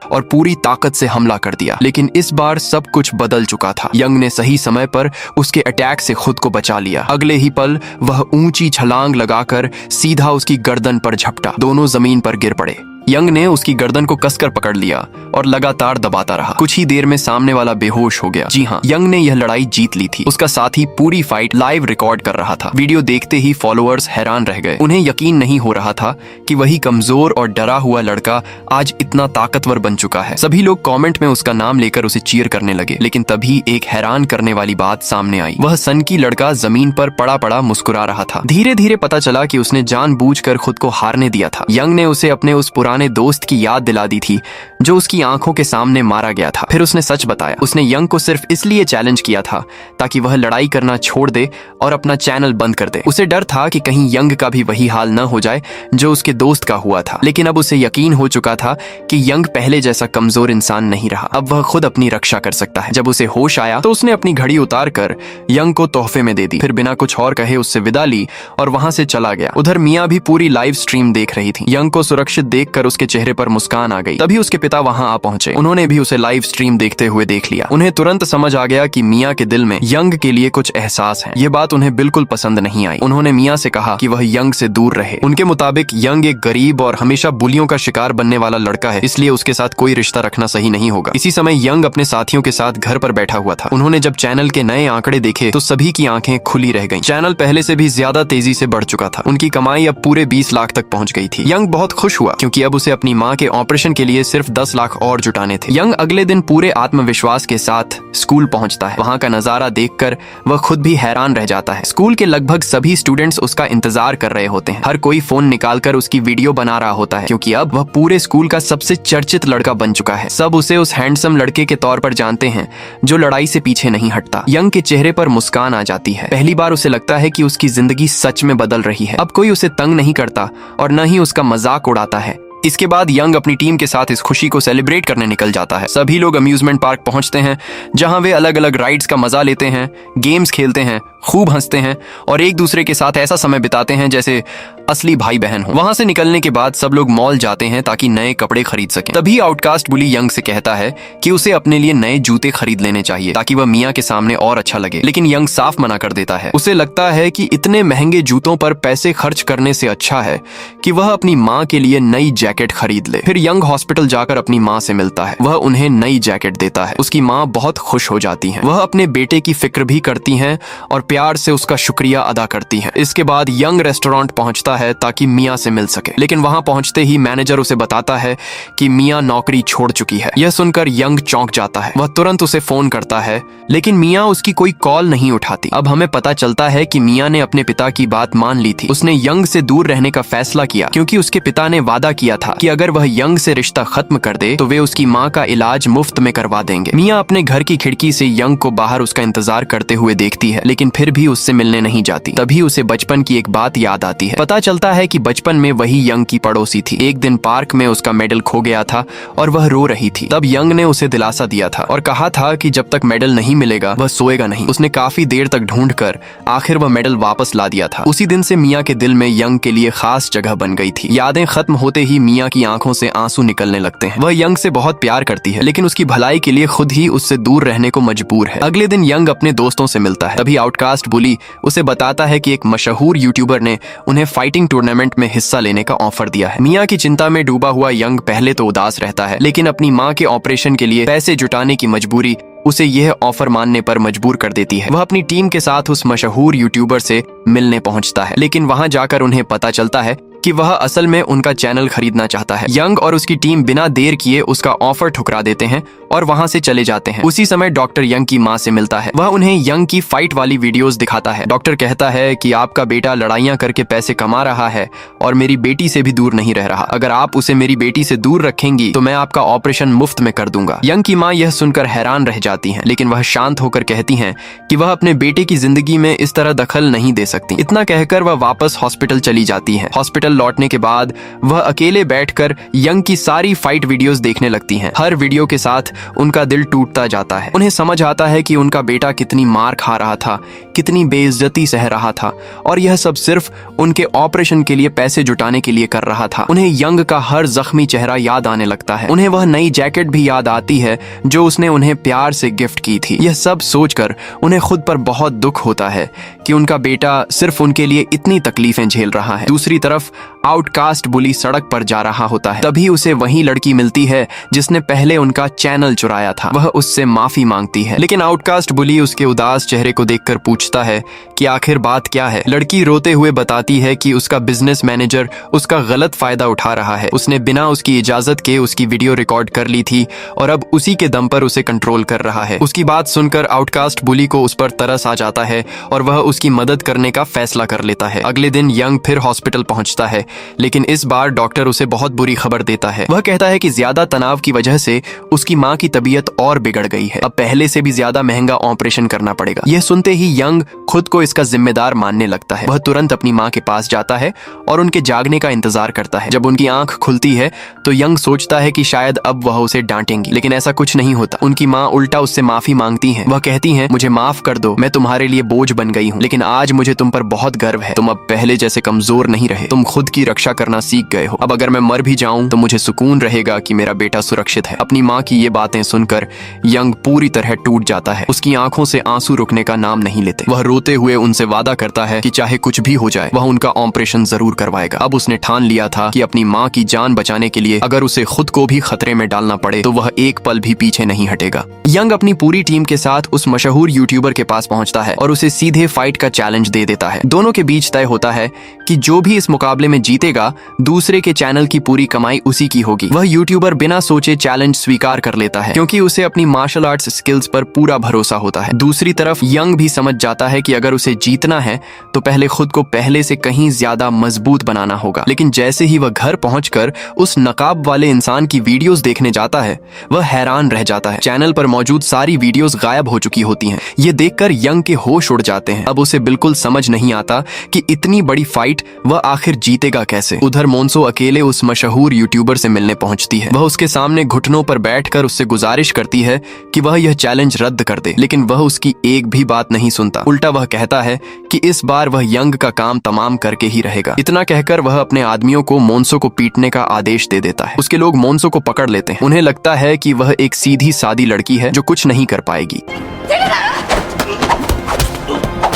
और पूरी ताकत से हमला कर दिया। लेकिन इस बार सब कुछ बदल चुका था। यंग ने सही समय पर उसके अटैक से खुद को बचा लिया। अगले ही पल वह ऊंची छलांग लगाकर सीधा उसकी गर्दन पर झपटा। दोनों जमीन पर गिर पड़े। यंग ने उसकी गर्दन को कसकर पकड़ लिया और लगातार दबाता रहा। कुछ ही देर में सामने वाला बेहोश हो गया। जी हाँ, यंग ने यह लड़ाई जीत ली थी। उसका साथी पूरी फाइट लाइव रिकॉर्ड कर रहा था। वीडियो देखते ही फॉलोअर्स हैरान रह गए। उन्हें यकीन नहीं हो रहा था कि वही कमजोर और डरा हुआ लड़का आज इतना ताकतवर बन चुका है। सभी लोग कमेंट में उसका नाम लेकर उसे चीयर करने लगे। लेकिन तभी एक हैरान करने वाली बात सामने आई। वह सनकी लड़का जमीन पर पड़ा पड़ा मुस्कुरा रहा था। धीरे धीरे पता चला कि उसने जानबूझकर खुद को हारने दिया था। यंग ने उसे अपने उस पुराने दोस्त की याद दिला दी थी जो उसकी आंखों के सामने मारा गया था। फिर उसने सच बताया। उसने यंग को सिर्फ इसलिए चैलेंज किया था ताकि वह लड़ाई करना छोड़ दे और अपना चैनल बंद कर दे। उसे डर था कि कहीं यंग का भी वही हाल न हो जाए जो उसके दोस्त का हुआ था। लेकिन अब उसे यकीन हो चुका था कि यंग पहले जैसा कमजोर इंसान नहीं रहा। अब वह खुद अपनी रक्षा कर सकता है। जब उसे होश आया तो उसने अपनी घड़ी उतार कर यंग को तोहफे में दे दी। फिर बिना कुछ और कहे उससे विदा ली और वहां से चला गया। उधर मियां भी पूरी लाइव स्ट्रीम देख रही थी। यंग को सुरक्षित देखकर उसके चेहरे पर मुस्कान आ गई। तभी उसके पिता वहां आ पहुंचे। उन्होंने भी उसे लाइव स्ट्रीम देखते हुए देख लिया। उन्हें तुरंत समझ आ गया कि मियां के दिल में यंग के लिए कुछ एहसास है। ये बात उन्हें बिल्कुल पसंद नहीं आई। उन्होंने मियां से कहा कि वह यंग से दूर रहे। उनके मुताबिक यंग एक गरीब और हमेशा बुलियों का शिकार बनने वाला लड़का है, इसलिए उसके साथ कोई रिश्ता रखना सही नहीं होगा। इसी समय यंग अपने साथियों के साथ घर पर बैठा हुआ था। उन्होंने जब चैनल के नए आंकड़े देखे तो सभी की आंखें खुली रह गईं। चैनल पहले से भी ज्यादा तेजी से बढ़ चुका था। उनकी कमाई अब पूरे 20 लाख तक पहुंच गई थी। यंग बहुत खुश हुआ क्योंकि अब उसे अपनी माँ के ऑपरेशन के लिए सिर्फ 10 लाख और जुटाने थे। यंग अगले दिन पूरे आत्मविश्वास के साथ स्कूल पहुंचता है। वहाँ का नजारा देखकर वह खुद भी हैरान रह जाता है। स्कूल के लगभग सभी स्टूडेंट्स उसका इंतजार कर रहे होते हैं। हर कोई फोन निकालकर उसकी वीडियो बना रहा होता है, क्योंकि अब वह पूरे स्कूल का सबसे चर्चित लड़का बन चुका है। सब उसे उस हैंडसम लड़के के तौर पर जानते हैं जो लड़ाई से पीछे नहीं हटता। यंग के चेहरे पर मुस्कान आ जाती है। पहली बार उसे लगता है कि उसकी जिंदगी सच में बदल रही है। अब कोई उसे तंग नहीं करता और न ही उसका मजाक उड़ाता है। इसके बाद यंग अपनी टीम के साथ इस खुशी को सेलिब्रेट करने निकल जाता है। सभी लोग अम्यूजमेंट पार्क पहुंचते हैं, जहां वे अलग अलग राइड्स का मजा लेते हैं, गेम्स खेलते हैं, खूब हंसते हैं और एक दूसरे के साथ ऐसा समय बिताते हैं जैसे असली भाई बहन हो। वहां से निकलने के बाद सब लोग मॉल जाते हैं ताकि नए कपड़े खरीद सकें। तभी आउटकास्ट बुली यंग से कहता है कि उसे अपने लिए नए जूते खरीद लेने चाहिए ताकि वह मिया के सामने और अच्छा लगे, लेकिन यंग साफ मना कर देता है। उसे लगता है कि इतने महंगे जूतों पर पैसे खर्च करने से अच्छा है कि वह अपनी माँ के लिए नई जैकेट खरीद ले। फिर यंग हॉस्पिटल जाकर अपनी माँ से मिलता है। वह उन्हें नई जैकेट देता है। उसकी माँ बहुत खुश हो जाती है। वह अपने बेटे की फिक्र भी करती हैं और प्यार से उसका शुक्रिया अदा करती हैं। इसके बाद यंग रेस्टोरेंट पहुंचता है ताकि मिया से मिल सके, लेकिन वहां पहुंचते ही मैनेजर उसे बताता है कि मिया नौकरी छोड़ चुकी है। यह सुनकर यंग चौंक जाता है। वह तुरंत उसे फोन करता है, लेकिन मिया उसकी कोई कॉल नहीं उठाती। अब हमें पता चलता है कि मिया ने अपने पिता की बात मान ली थी। उसने यंग से दूर रहने का फैसला किया क्योंकि उसके पिता ने वादा किया था कि अगर वह यंग से रिश्ता खत्म कर दे तो वे उसकी माँ का इलाज मुफ्त में करवा देंगे। मिया अपने घर की खिड़की से यंग को बाहर उसका इंतजार करते हुए देखती है, लेकिन फिर भी उससे मिलने नहीं जाती। तभी उसे बचपन की एक बात याद आती है। पता चलता है कि बचपन में वही यंग की पड़ोसी थी। एक दिन पार्क में उसका मेडल खो गया था और वह रो रही थी। तब यंग ने उसे दिलासा दिया था और कहा था कि जब तक मेडल नहीं मिलेगा वह सोएगा नहीं। उसने काफी देर तक ढूंढकर आखिर वह मेडल वापस ला दिया था। उसी दिन से मिया के दिल में यंग के लिए खास जगह बन गई थी। यादें खत्म होते ही मिया की आंखों से आंसू निकलने लगते हैं। वह यंग से बहुत प्यार करती है, लेकिन उसकी भलाई के लिए खुद ही उससे दूर रहने को मजबूर है। अगले दिन यंग अपने दोस्तों से मिलता है। तभी आउटकास्ट बुली उसे बताता है कि एक मशहूर यूट्यूबर ने उन्हें फाइटिंग टूर्नामेंट में हिस्सा लेने का ऑफर दिया है। मिया की चिंता में डूबा हुआ यंग पहले तो उदास रहता है, लेकिन अपनी माँ के ऑपरेशन के लिए पैसे जुटाने की मजबूरी उसे यह ऑफर मानने पर मजबूर कर देती है। वह अपनी टीम के साथ उस मशहूर यूट्यूबर से मिलने पहुंचता है, लेकिन वहां जाकर उन्हें पता चलता है कि वह असल में उनका चैनल खरीदना चाहता है। यंग और उसकी टीम बिना देर किए उसका ऑफर ठुकरा देते हैं और वहां से चले जाते हैं। उसी समय डॉक्टर यंग की माँ से मिलता है। वह उन्हें यंग की फाइट वाली वीडियोस दिखाता है। डॉक्टर कहता है कि आपका बेटा लड़ाइयां करके पैसे कमा रहा है और मेरी बेटी से भी दूर नहीं रह रहा। अगर आप उसे मेरी बेटी से दूर रखेंगी तो मैं आपका ऑपरेशन मुफ्त में कर दूंगा। यंग की माँ यह सुनकर हैरान रह जाती हैं, लेकिन वह शांत होकर कहती हैं कि वह अपने बेटे की जिंदगी में इस तरह दखल नहीं दे सकती। इतना कहकर वह वापस हॉस्पिटल चली जाती है। हॉस्पिटल लौटने के बाद वह अकेले बैठकर यंग की सारी फाइट वीडियोस देखने लगती हैं। हर वीडियो के साथ उनका दिल टूटता जाता है। उन्हें समझ आता है कि उनका बेटा कितनी मार खा रहा था, कितनी बेइज्जती सह रहा था और यह सब सिर्फ उनके ऑपरेशन के लिए पैसे जुटाने के लिए कर रहा था। उन्हें यंग का हर जख्मी चेहरा याद आने लगता है। उन्हें वह नई जैकेट भी याद आती है जो उसने उन्हें प्यार से गिफ्ट की थी। यह सब सोचकर उन्हें खुद पर बहुत दुख होता है कि उनका बेटा सिर्फ उनके लिए इतनी तकलीफें झेल रहा है। दूसरी तरफ आउटकास्ट बुली सड़क पर जा रहा होता है। तभी उसे वही लड़की मिलती है जिसने पहले उनका चैनल चुराया था। वह उससे माफी मांगती है, लेकिन आउटकास्ट बुली उसके उदास चेहरे को देखकर पूछता है कि आखिर बात क्या है। लड़की रोते हुए बताती है कि उसका बिजनेस मैनेजर उसका गलत फायदा उठा रहा है। उसने बिना उसकी इजाजत के उसकी वीडियो रिकॉर्ड कर ली थी और अब उसी के दम पर उसे कंट्रोल कर रहा है। उसकी बात सुनकर आउटकास्ट बुली को उस पर तरस आ जाता है और वह उसकी मदद करने का फैसला कर लेता है। अगले दिन यंग फिर हॉस्पिटल पहुंचता है, लेकिन इस बार डॉक्टर उसे बहुत बुरी खबर देता है। वह कहता है कि ज्यादा तनाव की वजह से उसकी माँ की तबीयत और बिगड़ गई है। अब पहले से भी ज्यादा महंगा ऑपरेशन करना पड़ेगा। यह सुनते ही यंग खुद को इसका जिम्मेदार मानने लगता है। वह तुरंत अपनी माँ के पास जाता है और उनके जागने का इंतजार करता है। जब उनकी आंख खुलती है तो यंग सोचता है कि शायद अब वह उसे डांटेंगी, लेकिन ऐसा कुछ नहीं होता। उनकी माँ उल्टा उससे माफी मांगती है। वह कहती है, मुझे माफ कर दो, मैं तुम्हारे लिए बोझ बन गई हूँ, लेकिन आज मुझे तुम पर बहुत गर्व है। तुम अब पहले जैसे कमजोर नहीं रहे, तुम खुद की रक्षा करना सीख गए हो। अब अगर मैं मर भी जाऊं तो मुझे सुकून रहेगा कि मेरा बेटा सुरक्षित है। अपनी माँ की ये बातें सुनकर यंग पूरी तरह टूट जाता है। उसकी आंखों से आंसू रुकने का नाम नहीं लेते। वह रोते हुए उनसे वादा करता है कि चाहे कुछ भी हो जाए वह उनका ऑपरेशन जरूर करवाएगा। अब उसने ठान लिया था कि अपनी माँ की जान बचाने के लिए अगर उसे खुद को भी खतरे में डालना पड़े तो वह एक पल भी पीछे नहीं हटेगा। यंग अपनी पूरी टीम के साथ उस मशहूर यूट्यूबर के पास पहुंचता है और उसे सीधे फाइट फाइट का चैलेंज दे देता है। दोनों के बीच तय होता है कि जो भी इस मुकाबले में जीतेगा दूसरे के चैनल की पूरी कमाई उसी की होगी। वह यूट्यूबर बिना सोचे चैलेंज स्वीकार कर लेता है क्योंकि उसे अपनी मार्शल आर्ट्स स्किल्स पर पूरा भरोसा होता है। दूसरी तरफ यंग भी समझ जाता है कि अगर उसे जीतना है तो पहले खुद को पहले से कहीं ज्यादा मजबूत बनाना होगा। लेकिन जैसे ही वह घर पहुंचकर उस नकाब वाले इंसान की वीडियोस देखने जाता है वह हैरान रह जाता है। चैनल पर मौजूद सारी वीडियोस गायब हो चुकी होती हैं। ये देखकर यंग के होश उड़ जाते हैं। अब उसे बिल्कुल समझ नहीं आता कि इतनी बड़ी फाइट वह आखिर जीतेगा कैसे। उधर मोन्सो अकेले उस मशहूर यूट्यूबर से मिलने पहुंचती है। वह उसके सामने घुटनों पर बैठकर उससे गुजारिश करती है कि वह यह चैलेंज रद्द कर दे, लेकिन वह उसकी एक भी बात नहीं सुनता। उल्टा वह कहता है कि इस बार वह यंग का काम तमाम करके ही रहेगा। इतना कहकर वह अपने आदमियों को मोन्सो को पीटने का आदेश दे देता है। उसके लोग मोन्सो को पकड़ लेते हैं। उन्हें लगता है कि वह एक सीधी सादी लड़की है जो कुछ नहीं कर पाएगी,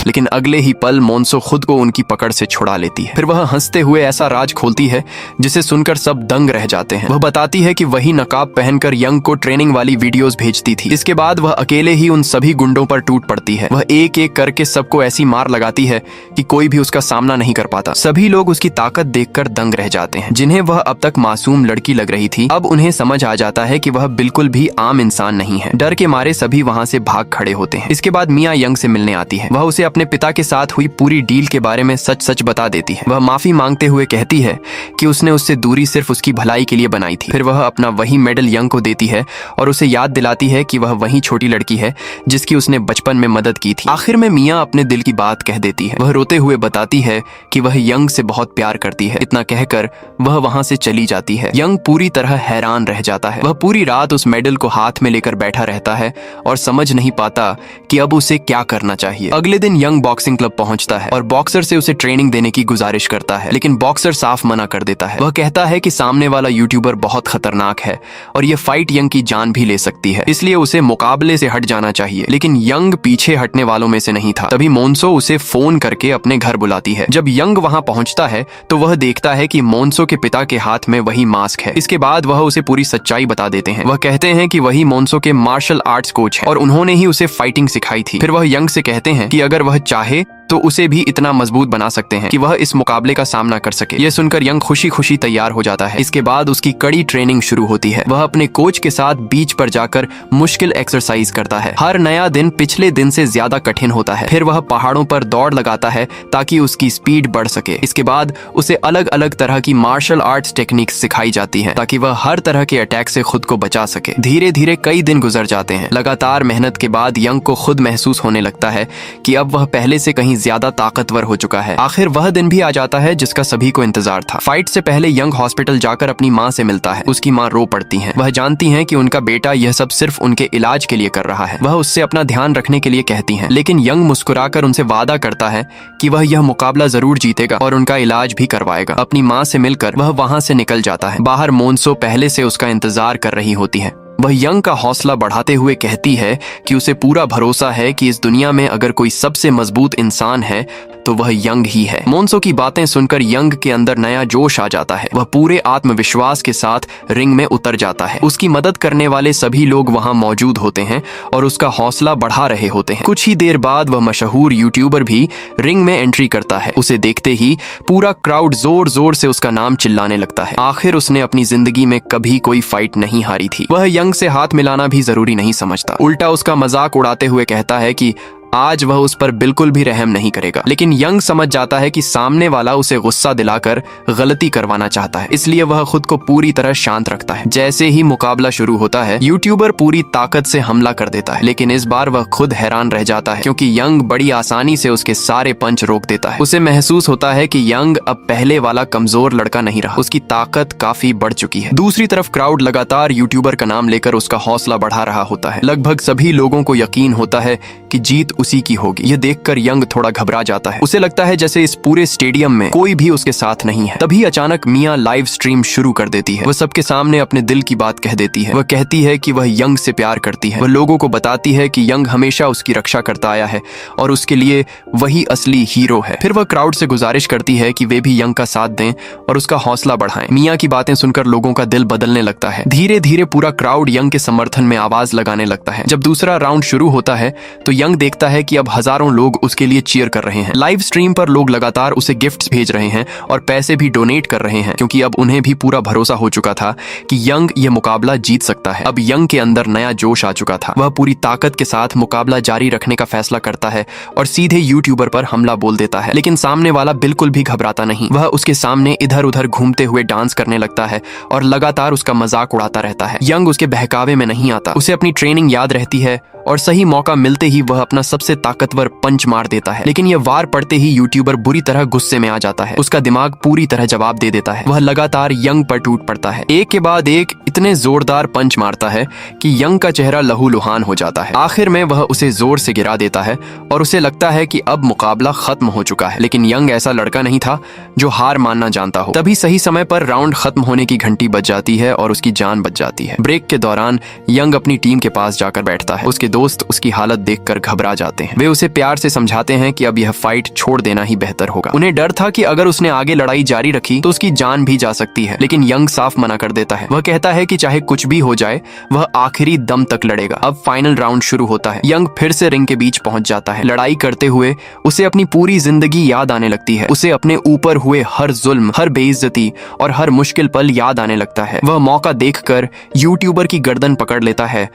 लेकिन अगले ही पल मोन्सो खुद को उनकी पकड़ से छुड़ा लेती है। फिर वह हंसते हुए ऐसा राज खोलती है जिसे सुनकर सब दंग रह जाते हैं। वह बताती है कि वही नकाब पहनकर यंग को ट्रेनिंग वाली वीडियोस भेजती थी। इसके बाद वह अकेले ही उन सभी गुंडों पर टूट पड़ती है। वह एक एक करके सबको ऐसी मार लगाती है कि कोई भी उसका सामना नहीं कर पाता। सभी लोग उसकी ताकत देखकर दंग रह जाते हैं। जिन्हें वह अब तक मासूम लड़की लग रही थी अब उन्हें समझ आ जाता है कि वह बिल्कुल भी आम इंसान नहीं है। डर के मारे सभी वहां से भाग खड़े होते हैं। इसके बाद मिया यंग से मिलने आती है। वह उसे अपने पिता के साथ हुई पूरी डील के बारे में सच सच बता देती है। वह माफी मांगते हुए कहती है कि उसने उससे दूरी सिर्फ उसकी भलाई के लिए बनाई थी। फिर वह अपना वही मेडल यंग को देती है और उसे याद दिलाती है कि वह वही छोटी लड़की है जिसकी उसने बचपन में मदद की थी। आखिर में मिया अपने दिल की बात कह देती है। वह रोते हुए बताती है कि वह यंग से बहुत प्यार करती है। इतना कहकर वह वहां से चली जाती है। यंग पूरी तरह हैरान रह जाता है। वह पूरी रात उस मेडल को हाथ में लेकर बैठा रहता है और समझ नहीं पाता कि अब उसे क्या करना चाहिए। अगले दिन यंग बॉक्सिंग क्लब पहुंचता है और बॉक्सर से उसे ट्रेनिंग देने की गुजारिश करता है, लेकिन बॉक्सर साफ मना कर देता है। वह कहता है कि सामने वाला यूट्यूबर बहुत खतरनाक है और यह फाइट यंग की जान भी ले सकती है, इसलिए उसे मुकाबले से हट जाना चाहिए। लेकिन यंग पीछे हटने वालों में से नहीं था। तभी मोन्सो उसे फोन करके अपने घर बुलाती है। जब यंग वहां पहुंचता है तो वह देखता है कि मोन्सो के पिता के हाथ में वही मास्क है। इसके बाद वह उसे पूरी सच्चाई बता देते हैं। वह कहते हैं कि वही मोन्सो के मार्शल आर्ट्स कोच है और उन्होंने ही उसे फाइटिंग सिखाई थी। फिर वह यंग से कहते हैं कि अगर वह चाहे तो उसे भी इतना मजबूत बना सकते हैं कि वह इस मुकाबले का सामना कर सके। यह सुनकर यंग खुशी खुशी तैयार हो जाता है। इसके बाद उसकी कड़ी ट्रेनिंग शुरू होती है। वह अपने कोच के साथ बीच पर जाकर मुश्किल एक्सरसाइज करता है। हर नया दिन पिछले दिन से ज्यादा कठिन होता है। फिर वह पहाड़ों पर दौड़ लगाता है ताकि उसकी स्पीड बढ़ सके। इसके बाद उसे अलग अलग तरह की मार्शल आर्ट्स टेक्निक्स सिखाई जाती है ताकि वह हर तरह के अटैक से खुद को बचा सके। धीरे धीरे कई दिन गुजर जाते हैं। लगातार मेहनत के बाद यंग को खुद महसूस होने लगता है कि अब वह पहले से कहीं ज्यादा ताकतवर हो चुका है। आखिर वह दिन भी आ जाता है जिसका सभी को इंतजार था। फाइट से पहले यंग हॉस्पिटल जाकर अपनी माँ से मिलता है। उसकी माँ रो पड़ती हैं। वह जानती हैं कि उनका बेटा यह सब सिर्फ उनके इलाज के लिए कर रहा है। वह उससे अपना ध्यान रखने के लिए कहती हैं, लेकिन यंग मुस्कुराकर उनसे वादा करता है कि वह यह मुकाबला जरूर जीतेगा और उनका इलाज भी करवाएगा। अपनी माँ से मिलकर वह वहां से निकल जाता है। बाहर मोन्सो पहले से उसका इंतजार कर रही होती है। वह यंग का हौसला बढ़ाते हुए कहती है कि उसे पूरा भरोसा है कि इस दुनिया में अगर कोई सबसे मजबूत इंसान है तो वह यंग ही है। मोन्सो की बातें सुनकर यंग के अंदर नया जोश आ जाता है। वह पूरे आत्मविश्वास के साथ रिंग में उतर जाता है। उसकी मदद करने वाले सभी लोग वहां मौजूद होते हैं और उसका हौसला बढ़ा रहे होते हैं। कुछ ही देर बाद वह मशहूर यूट्यूबर भी रिंग में एंट्री करता है। उसे देखते ही पूरा क्राउड जोर जोर से उसका नाम चिल्लाने लगता है। आखिर उसने अपनी जिंदगी में कभी कोई फाइट नहीं हारी थी। वह यंग से हाथ मिलाना भी जरूरी नहीं समझता। उल्टा उसका मजाक उड़ाते हुए कहता है कि आज वह उस पर बिल्कुल भी रहम नहीं करेगा। लेकिन यंग समझ जाता है कि सामने वाला उसे गुस्सा दिलाकर गलती करवाना चाहता है, इसलिए वह खुद को पूरी तरह शांत रखता है। जैसे ही मुकाबला शुरू होता है यूट्यूबर पूरी ताकत से हमला कर देता है, लेकिन इस बार वह खुद हैरान रह जाता है क्योंकि यंग बड़ी आसानी से उसके सारे पंच रोक देता है। उसे महसूस होता है कि यंग अब पहले वाला कमजोर लड़का नहीं रहा, उसकी ताकत काफी बढ़ चुकी है। दूसरी तरफ क्राउड लगातार यूट्यूबर का नाम लेकर उसका हौसला बढ़ा रहा होता है। लगभग सभी लोगों को यकीन होता है कि जीत उसी की होगी। यह देखकर यंग थोड़ा घबरा जाता है। उसे लगता है जैसे इस पूरे स्टेडियम में कोई भी उसके साथ नहीं है। तभी अचानक मिया लाइव स्ट्रीम शुरू कर देती है। वह सबके सामने अपने दिल की बात कह देती है। वह कहती है कि वह यंग से प्यार करती है। वह लोगों को बताती है कि यंग हमेशा उसकी रक्षा करता आया है और उसके लिए वही असली हीरो है। फिर वह क्राउड से गुजारिश करती है कि वे भी यंग का साथ दें और उसका हौसला बढ़ाएं। मिया की बातें सुनकर लोगों का दिल बदलने लगता है। धीरे धीरे पूरा क्राउड यंग के समर्थन में आवाज लगाने लगता है। जब दूसरा राउंड शुरू होता है तो यंग देखता है कि अब हजारों लोग उसके लिए चीयर कर रहे हैं। लाइव स्ट्रीम पर लोग लगातार उसे गिफ्ट्स भेज रहे हैं और पैसे भी डोनेट कर रहे हैं, क्योंकि अब उन्हें भी पूरा भरोसा हो चुका था कि यंग ये मुकाबला जीत सकता है। अब यंग के अंदर नया जोश आ चुका था। वह पूरी ताकत के साथ मुकाबला जारी रखने का फैसला करता है और सीधे यूट्यूबर पर हमला बोल देता है। लेकिन सामने वाला बिल्कुल भी घबराता नहीं। वह उसके सामने इधर उधर घूमते हुए डांस करने लगता है और लगातार उसका मजाक उड़ाता रहता है। यंग उसके बहकावे में नहीं आता। उसे अपनी ट्रेनिंग याद रहती है और सही मौका मिलते ही वह अपना सबसे ताकतवर पंच मार देता है। लेकिन यह वार पड़ते ही यूट्यूबर बुरी तरह गुस्से में आ जाता है। उसका दिमाग पूरी तरह जवाब दे देता है। वह लगातार यंग पर टूट पड़ता है। एक के बाद एक इतने जोरदार पंच मारता है कि यंग का चेहरा लहूलुहान हो जाता है। आखिर में वह उसे जोर से गिरा देता है और उसे लगता है कि अब मुकाबला खत्म हो चुका है। लेकिन यंग ऐसा लड़का नहीं था जो हार मानना जानता हो। तभी सही समय पर राउंड खत्म होने की घंटी बज जाती है और उसकी जान बच जाती है। ब्रेक के दौरान यंग अपनी टीम के पास जाकर बैठता है। उसके दोस्त उसकी हालत देखकर घबरा जाते हैं। वे उसे प्यार से समझाते हैं कि अब यह फाइट छोड़ देना ही बेहतर होगा। उन्हें डर था कि अगर उसने आगे लड़ाई जारी रखी तो उसकी जान भी जा सकती है। लेकिन यंग साफ मना कर देता है। वह कहता है कि चाहे कुछ भी हो जाए वह आखिरी दम तक लड़ेगा। अब फाइनल राउंड शुरू होता है। यंग फिर से रिंग के बीच पहुंच जाता है। लड़ाई करते हुए उसे अपनी पूरी जिंदगी याद आने लगती है। उसे अपने ऊपर हुए हर जुल्म, हर बेइज्जती और हर मुश्किल पल याद आने लगता है। वह मौका देखकर यूट्यूबर की गर्दन पकड़ लेता है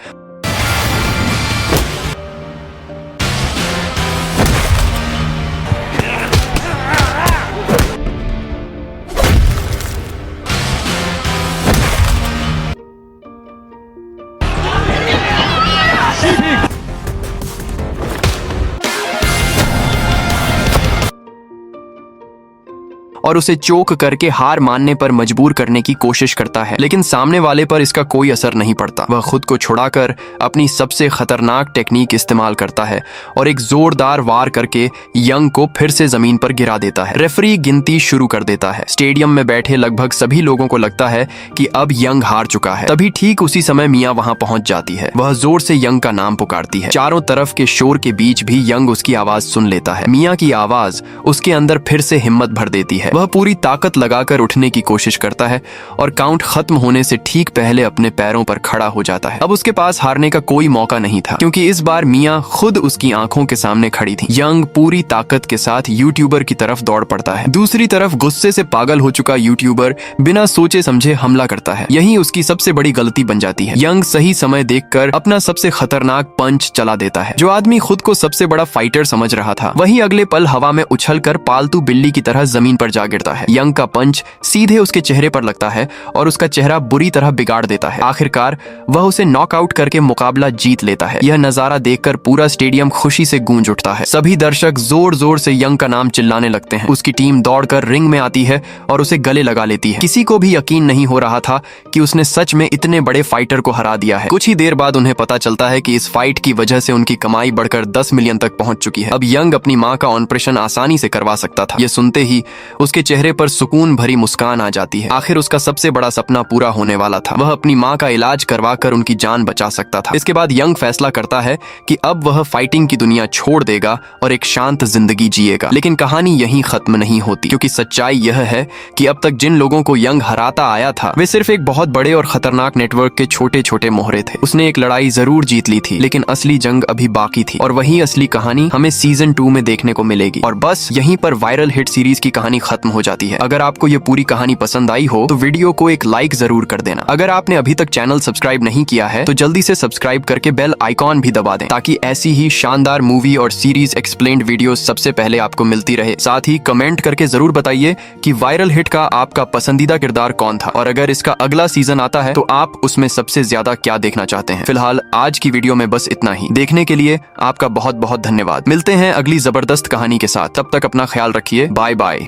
और उसे चोक करके हार मानने पर मजबूर करने की कोशिश करता है। लेकिन सामने वाले पर इसका कोई असर नहीं पड़ता। वह खुद को छुड़ाकर अपनी सबसे खतरनाक टेक्निक इस्तेमाल करता है और एक जोरदार वार करके यंग को फिर से जमीन पर गिरा देता है। रेफरी गिनती शुरू कर देता है। स्टेडियम में बैठे लगभग सभी लोगों को लगता है कि अब यंग हार चुका है। तभी ठीक उसी समय मिया वहां पहुंच जाती है। वह जोर से यंग का नाम पुकारती है। चारों तरफ के शोर के बीच भी यंग उसकी आवाज सुन लेता है। मिया की आवाज उसके अंदर फिर से हिम्मत भर देती है। वह पूरी ताकत लगाकर उठने की कोशिश करता है और काउंट खत्म होने से ठीक पहले अपने पैरों पर खड़ा हो जाता है। अब उसके पास हारने का कोई मौका नहीं था, क्योंकि इस बार मिया खुद उसकी आंखों के सामने खड़ी थी। यंग पूरी ताकत के साथ यूट्यूबर की तरफ दौड़ पड़ता है। दूसरी तरफ गुस्से से पागल हो चुका यूट्यूबर बिना सोचे समझे हमला करता है। यही उसकी सबसे बड़ी गलती बन जाती है। यंग सही समय देखकर अपना सबसे खतरनाक पंच चला देता है। जो आदमी खुद को सबसे बड़ा फाइटर समझ रहा था, वही अगले पल हवा में उछलकर पालतू बिल्ली की तरह जमीन पर जा गिरता है। यंग का पंच सीधे उसके चेहरे पर लगता है और उसका चेहरा बुरी तरह बिगाड़ देता है। आखिरकार वह उसे नॉकआउट करके मुकाबला जीत लेता है। यह नजारा देखकर पूरा स्टेडियम खुशी से गूंज उठता है। सभी दर्शक जोर जोर से यंग का नाम चिल्लाने लगते हैं। उसकी टीम दौड़कर रिंग में आती है और उसे गले लगा लेती है। किसी को भी यकीन नहीं हो रहा था कि उसने सच में इतने बड़े फाइटर को हरा दिया है। कुछ ही देर बाद उन्हें पता चलता है कि इस फाइट की वजह से उनकी कमाई बढ़कर 10 मिलियन तक पहुंच चुकी है। अब यंग अपनी मां का ऑपरेशन आसानी से करवा सकता था। यह सुनते ही उसके चेहरे पर सुकून भरी मुस्कान आ जाती है। आखिर उसका सबसे बड़ा सपना पूरा होने वाला था। वह अपनी मां का इलाज करवाकर उनकी जान बचा सकता था। इसके बाद यंग फैसला करता है कि अब वह फाइटिंग की दुनिया छोड़ देगा और एक शांत जिंदगी जिएगा। लेकिन कहानी यहीं खत्म नहीं होती, क्योंकि सच्चाई यह है कि अब तक जिन लोगों को यंग हराता आया था, वे सिर्फ एक बहुत बड़े और खतरनाक नेटवर्क के छोटे छोटे मोहरे थे। उसने एक लड़ाई जरूर जीत ली थी, लेकिन असली जंग अभी बाकी थी और वही असली कहानी हमें सीजन 2 में देखने को मिलेगी। और बस यहीं पर वायरल हिट सीरीज की कहानी खत्म हो जाती है। अगर आपको ये पूरी कहानी पसंद आई हो तो वीडियो को एक लाइक जरूर कर देना। अगर आपने अभी तक चैनल सब्सक्राइब नहीं किया है तो जल्दी से सब्सक्राइब करके बेल आइकॉन भी दबा दें, ताकि ऐसी ही शानदार मूवी और सीरीज एक्सप्लेन्ड वीडियो सबसे पहले आपको मिलती रहे। साथ ही कमेंट करके जरूर बताइए कि वायरल हिट का आपका पसंदीदा किरदार कौन था, और अगर इसका अगला सीजन आता है तो आप उसमें सबसे ज्यादा क्या देखना चाहते हैं। फिलहाल आज की वीडियो में बस इतना ही। देखने के लिए आपका बहुत बहुत धन्यवाद। मिलते हैं अगली जबरदस्त कहानी के साथ। तब तक अपना ख्याल रखिए। Bye bye.